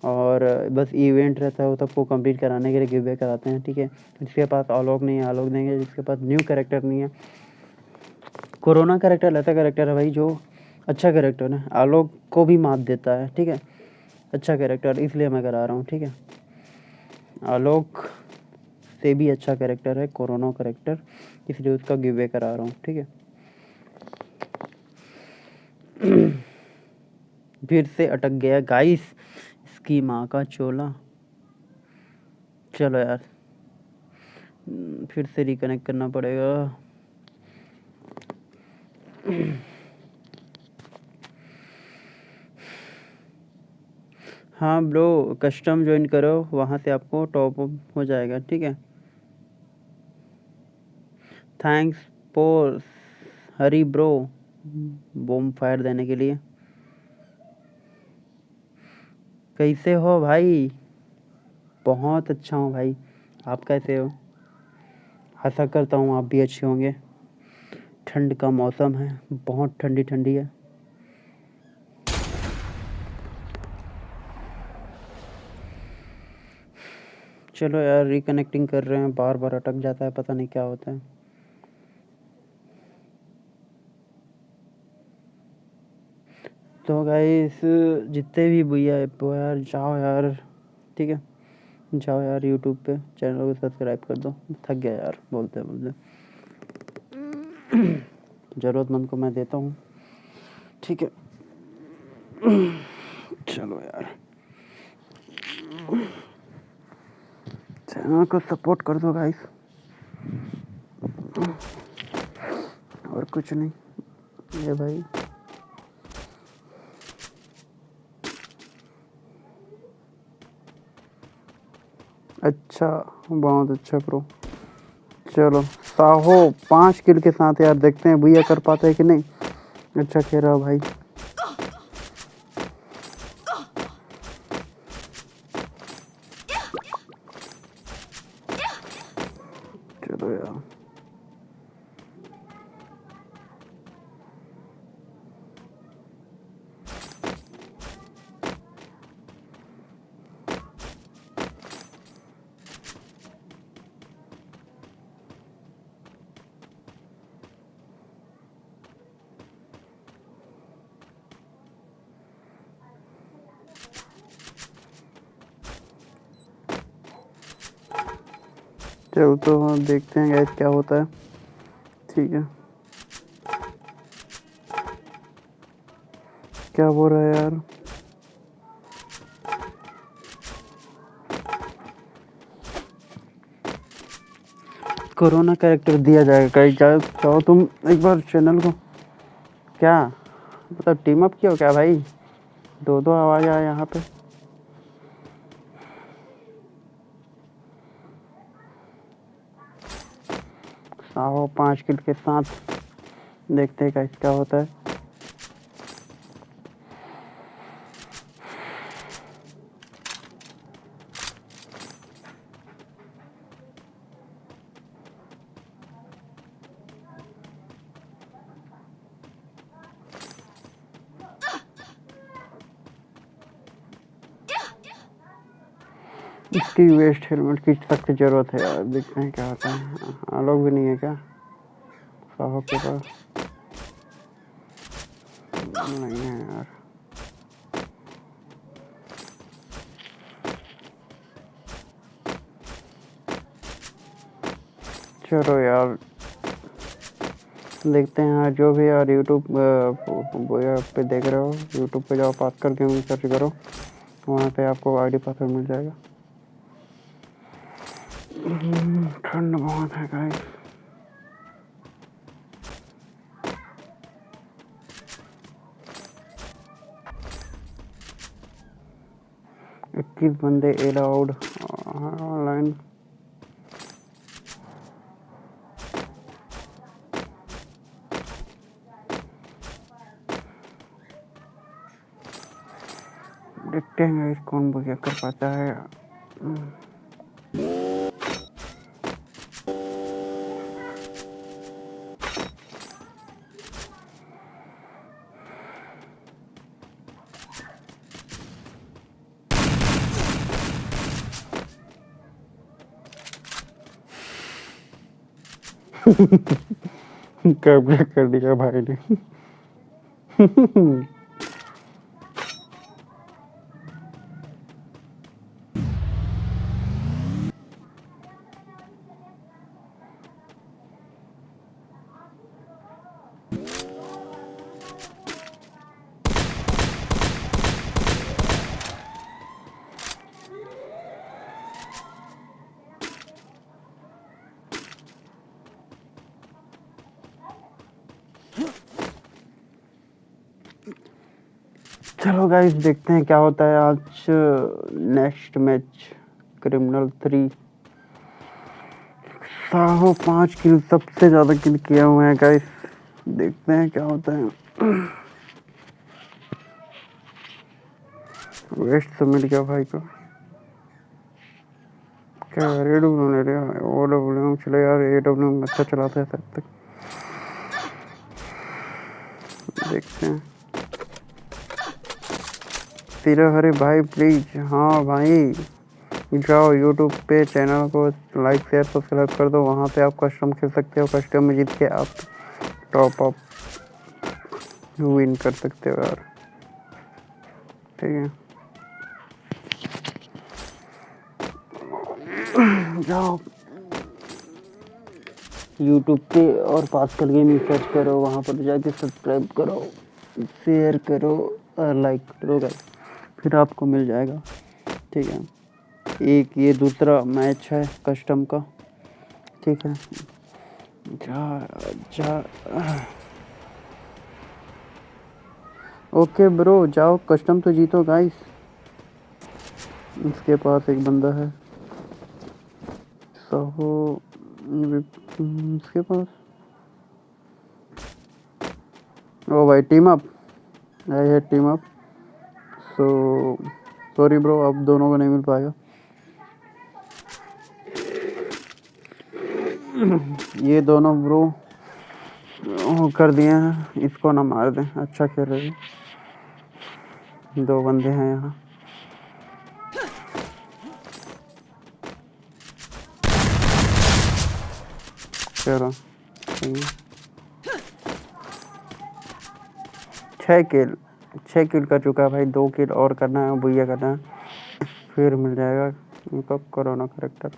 A: और बस इवेंट रहता है वो सबको कंप्लीट कराने के लिए गिव अवे कराते हैं, ठीक है। जिसके पास आलोक नहीं है आलोक देंगे, जिसके पास न्यू कैरेक्टर नहीं है, कोरोना कैरेक्टर ऐसा कैरेक्टर है भाई जो अच्छा कैरेक्टर है, आलोक को भी मात देता है, ठीक है। अच्छा कैरेक्टर इसलिए मैं करा रहा हूँ, ठीक है। आलोक से भी अच्छा कैरेक्टर है कोरोना कैरेक्टर, इसलिए उसका गिव अवे करा रहा हूँ, ठीक है। फिर से अटक गया गाइस, इसकी माँ का चोला। चलो यार फिर से रिकनेक्ट करना पड़ेगा। हाँ ब्रो, कस्टम ज्वाइन करो, वहाँ से आपको टॉप अप हो जाएगा, ठीक है। Thanks for Hari bro bomb fire देने के लिए। कैसे हो भाई? बहुत अच्छा हूँ भाई, आप कैसे हो? आशा करता हूँ आप भी अच्छे होंगे। ठंड का मौसम है, बहुत ठंडी ठंडी है। चलो यार, रिकनेक्टिंग कर रहे हैं, बार बार अटक जाता है, पता नहीं क्या होता है। तो गाइस, जितने भी भैया है वो यार जाओ यार, ठीक है, जाओ यार यूट्यूब पे चैनल को सब्सक्राइब कर दो। थक गया यार बोलते बोलते। ज़रूरतमंद को मैं देता हूँ, ठीक है। चलो यार, चैनल को सपोर्ट कर दो गाइस, और कुछ नहीं। ये भाई अच्छा, बहुत अच्छा प्रो। चलो साहो 5 किल के साथ यार, देखते हैं भैया कर पाते हैं कि नहीं। अच्छा खेल रहा भाई। चलो यार, चलो तो देखते हैं गाइस क्या होता है, ठीक है। क्या बोल रहा है यार? कोरोना कैरेक्टर दिया जाएगा गाइस, चाहो तुम एक बार चैनल को, क्या मतलब टीम अप किया क्या भाई? दो दो आवाज आया यहाँ पे। साहो 5 किल के साथ, देखते हैं गाइस क्या होता है। इसकी वेस्ट हेलमेट की सख्त जरूरत है यार, देखते हैं क्या होता है। लोग भी नहीं है क्या साहो के पास? नहीं है यार। चलो यार, देखते हैं यार, जो भी यार यूट्यूब पे देख रहे हो, यूट्यूब पे जाओ, पास कर गेम सर्च करो, वहाँ पे आपको आईडी पासवर्ड मिल जाएगा। ठंड बहुत है गाइस। इक्कीस बंदे अलाउड ऑनलाइन। देखते हैं कौन बढ़िया कर पाता है। कब कर दिया भाई ने। चलो गाइस देखते हैं क्या होता है आज नेक्स्ट मैच क्रिमिनल 3। साहो 5 किल सबसे ज्यादा किल किया हुआ है गाइस, देखते हैं क्या होता है। वेस्ट तो मिल गया भाई को, क्या AW ले लिया, OW चलो यार, AW अच्छा चलाता है तब तक, देखते हैं। तेरा हरे भाई प्लीज, हाँ भाई जाओ यूट्यूब पे चैनल को लाइक शेयर सब्सक्राइब कर दो, वहाँ पे आप कस्टम खेल सकते हो, कस्टम में जीत के आप टॉप अप विन कर सकते हो यार, ठीक है। जाओ यूट्यूब पे और पास्कल गेमिंग सर्च करो, वहाँ पर जाके सब्सक्राइब करो, शेयर करो और लाइक करो गाइस, फिर आपको मिल जाएगा, ठीक है। एक ये दूसरा मैच है कस्टम का, ठीक है। जा ओके ब्रो, जाओ कस्टम तो जीतो गाइस। इसके पास एक बंदा है साहो, इसके पास ओ भाई टीम अप, आई है team up, so sorry bro, अब दोनों को नहीं मिल पाएगा। ये दोनों ब्रो कर दिए हैं, इसको ना मार दें, अच्छा खेल रहे हैं, 2 बंदे हैं यहाँ। चलो 6 किल कर चुका है भाई, 2 किल और करना है, भैया करना है, फिर मिल जाएगा इनको कोरोना करेक्टर।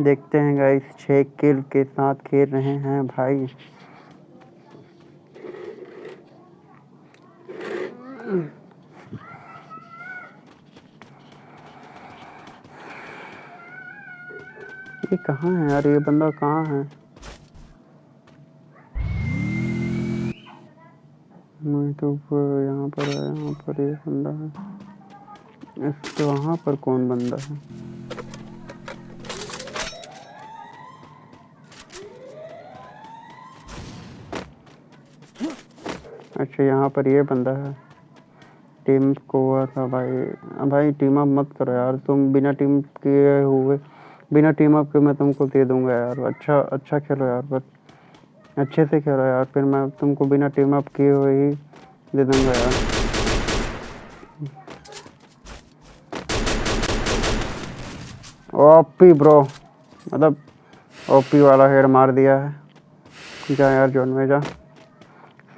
A: देखते हैं गाइस, 6 किल के साथ खेल रहे हैं भाई। ये कहाँ है यार, ये बंदा कहाँ है? मैं तो यहाँ पर है, यहाँ पर ये बंदा है, इसके वहाँ पर कौन बंदा है? अच्छा यहाँ पर ये बंदा है, टीम को हुआ था भाई टीम अप मत करो यार, तुम बिना टीम किए हुए, बिना टीम अप के मैं तुमको दे दूंगा यार, अच्छा खेलो यार, बस अच्छे से खेलो यार, फिर मैं तुमको बिना टीम अप किए हुए ही दे दूंगा यार। ओपी ब्रो, मतलब ओपी वाला हेड मार दिया है। जा यार जोन में जा,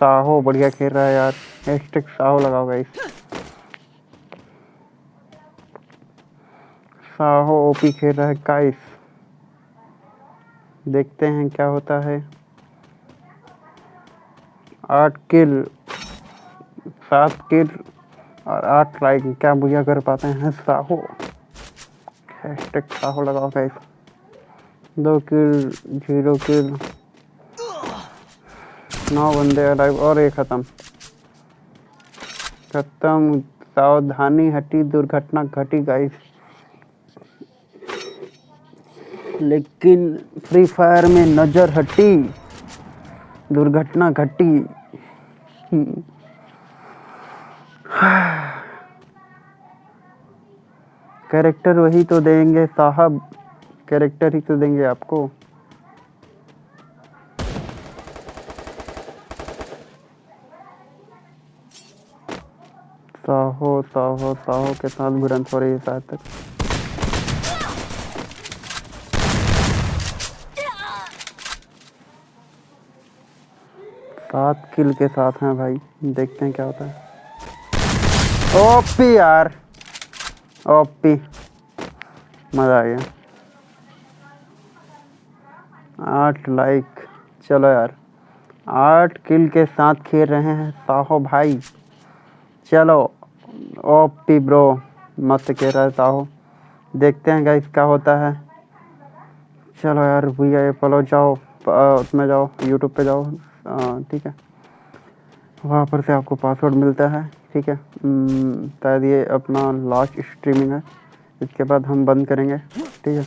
A: साहो बढ़िया खेल रहा है यार, हैशटैग साहो लगाओ गाइस, साहो ओपी खेल रहा है गाइस, देखते हैं क्या होता है। 8 किल 7 किल और 8 लाइक, क्या बुझा कर पाते हैं साहो, हैशटैग साहो लगाओ गाइस। 2 किल 0 किल, 9 बंदे अलाइव और एक खत्म। सावधानी हटी, दुर्घटना घटी गाइस, लेकिन फ्री फायर में नजर हटी, दुर्घटना घटी। कैरेक्टर वही तो देंगे साहब, कैरेक्टर ही तो देंगे आपको। साहो के साथ बुरंत हो रही है शायद तक। सात किल के साथ हैं भाई, देखते हैं क्या होता है। ओपी यार, ओपी, मजा आ गया। 8 लाइक, चलो यार 8 किल के साथ खेल रहे हैं साहो भाई, चलो ओपी ब्रो, मस्त खेल रहा है साहो, देखते हैं गाइस क्या होता है। चलो यार भैया ये पलो, जाओ उसमें जाओ, यूट्यूब पे जाओ, ठीक है, वहाँ पर से आपको पासवर्ड मिलता है, ठीक है। शायद ये अपना लास्ट स्ट्रीमिंग है, इसके बाद हम बंद करेंगे, ठीक है।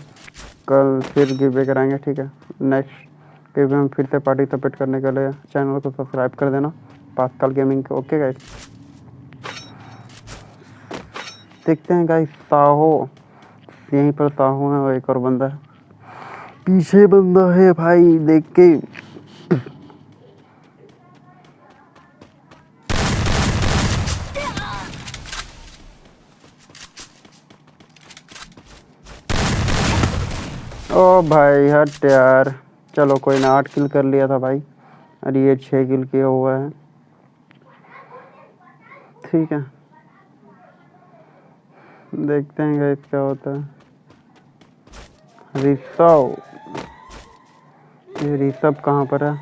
A: कल फिर गिव वे कराएंगे, ठीक है। नेक्स्ट गिव वे में फिर से पार्टिसिपेट करने के लिए चैनल को सब्सक्राइब कर देना, पास्कल गेमिंग को। ओके गाइस, देखते हैं गाइस। साहो, यहीं पर साहो है और एक और बंदा है, पीछे बंदा है भाई, देख के। ओ भाई हट यार, चलो कोई ना, 8 किल कर लिया था भाई, और ये 6 किल किया हुआ है, ठीक है। देखते हैं गाइस क्या होता है। ऋषभ, ये ऋषभ कहाँ पर है?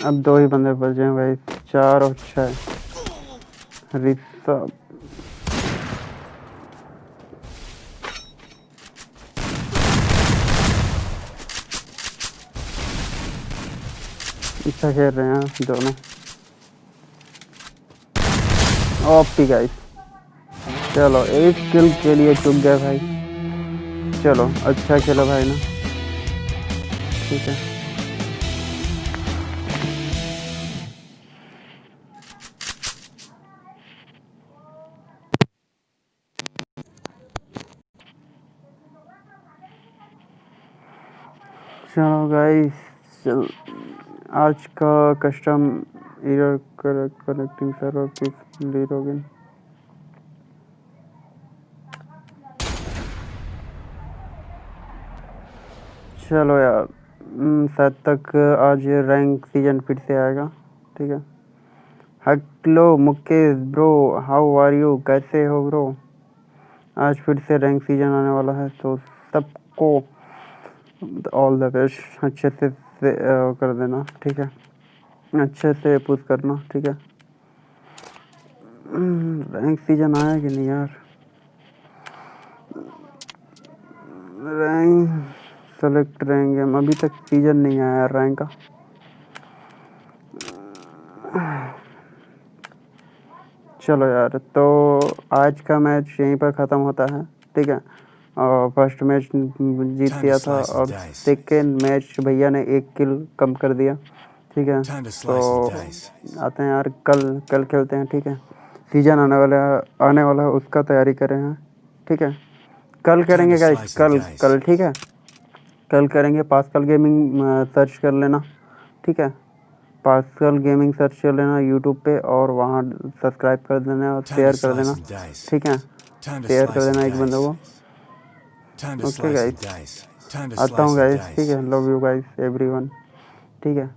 A: अब 2 ही बंदे बचे हैं भाई, 4 और 6। ऋषभ, अच्छा खेल रहे हैं दोनों। ओपी गाइस, चलो 1 किल के लिए चुक गए भाई, चलो अच्छा खेला भाई ना, ठीक है। चलो गाइस, चल आज का custom error connecting server please login. चलो यार, शायद तक आज रैंक सीजन फिर से आएगा, ठीक है। Hello Mukesh bro, how are you, कैसे हो ब्रो? आज फिर से रैंक सीजन आने वाला है, तो सबको ऑल द बेस्ट, अच्छे से कर देना, ठीक है, अच्छे से पुश करना, ठीक है। रैंक सीजन आया कि नहीं यार? रैंक सेलेक्ट रैंक गेम, अभी तक सीजन नहीं आया यार रैंक का। चलो यार, तो आज का मैच यहीं पर ख़त्म होता है, ठीक है। और फर्स्ट मैच जीत गया था, और सेकेंड मैच भैया ने 1 किल कम कर दिया, ठीक है। तो आते हैं यार, कल खेलते हैं, ठीक है। सीजन आने वाला है, उसका तैयारी कर रहे हैं, ठीक है। कल करेंगे गाइस, कल ठीक है, कल करेंगे। पास्कल गेमिंग सर्च कर लेना, ठीक है। पास्कल गेमिंग सर्च कर लेना यूट्यूब पे, और वहाँ सब्सक्राइब कर देना और शेयर कर देना, ठीक है। शेयर कर देना एक बंदे को। ओके गाइस, आता हूँ गाइस, ठीक है। लव यू गाइस एवरीवन, ठीक है।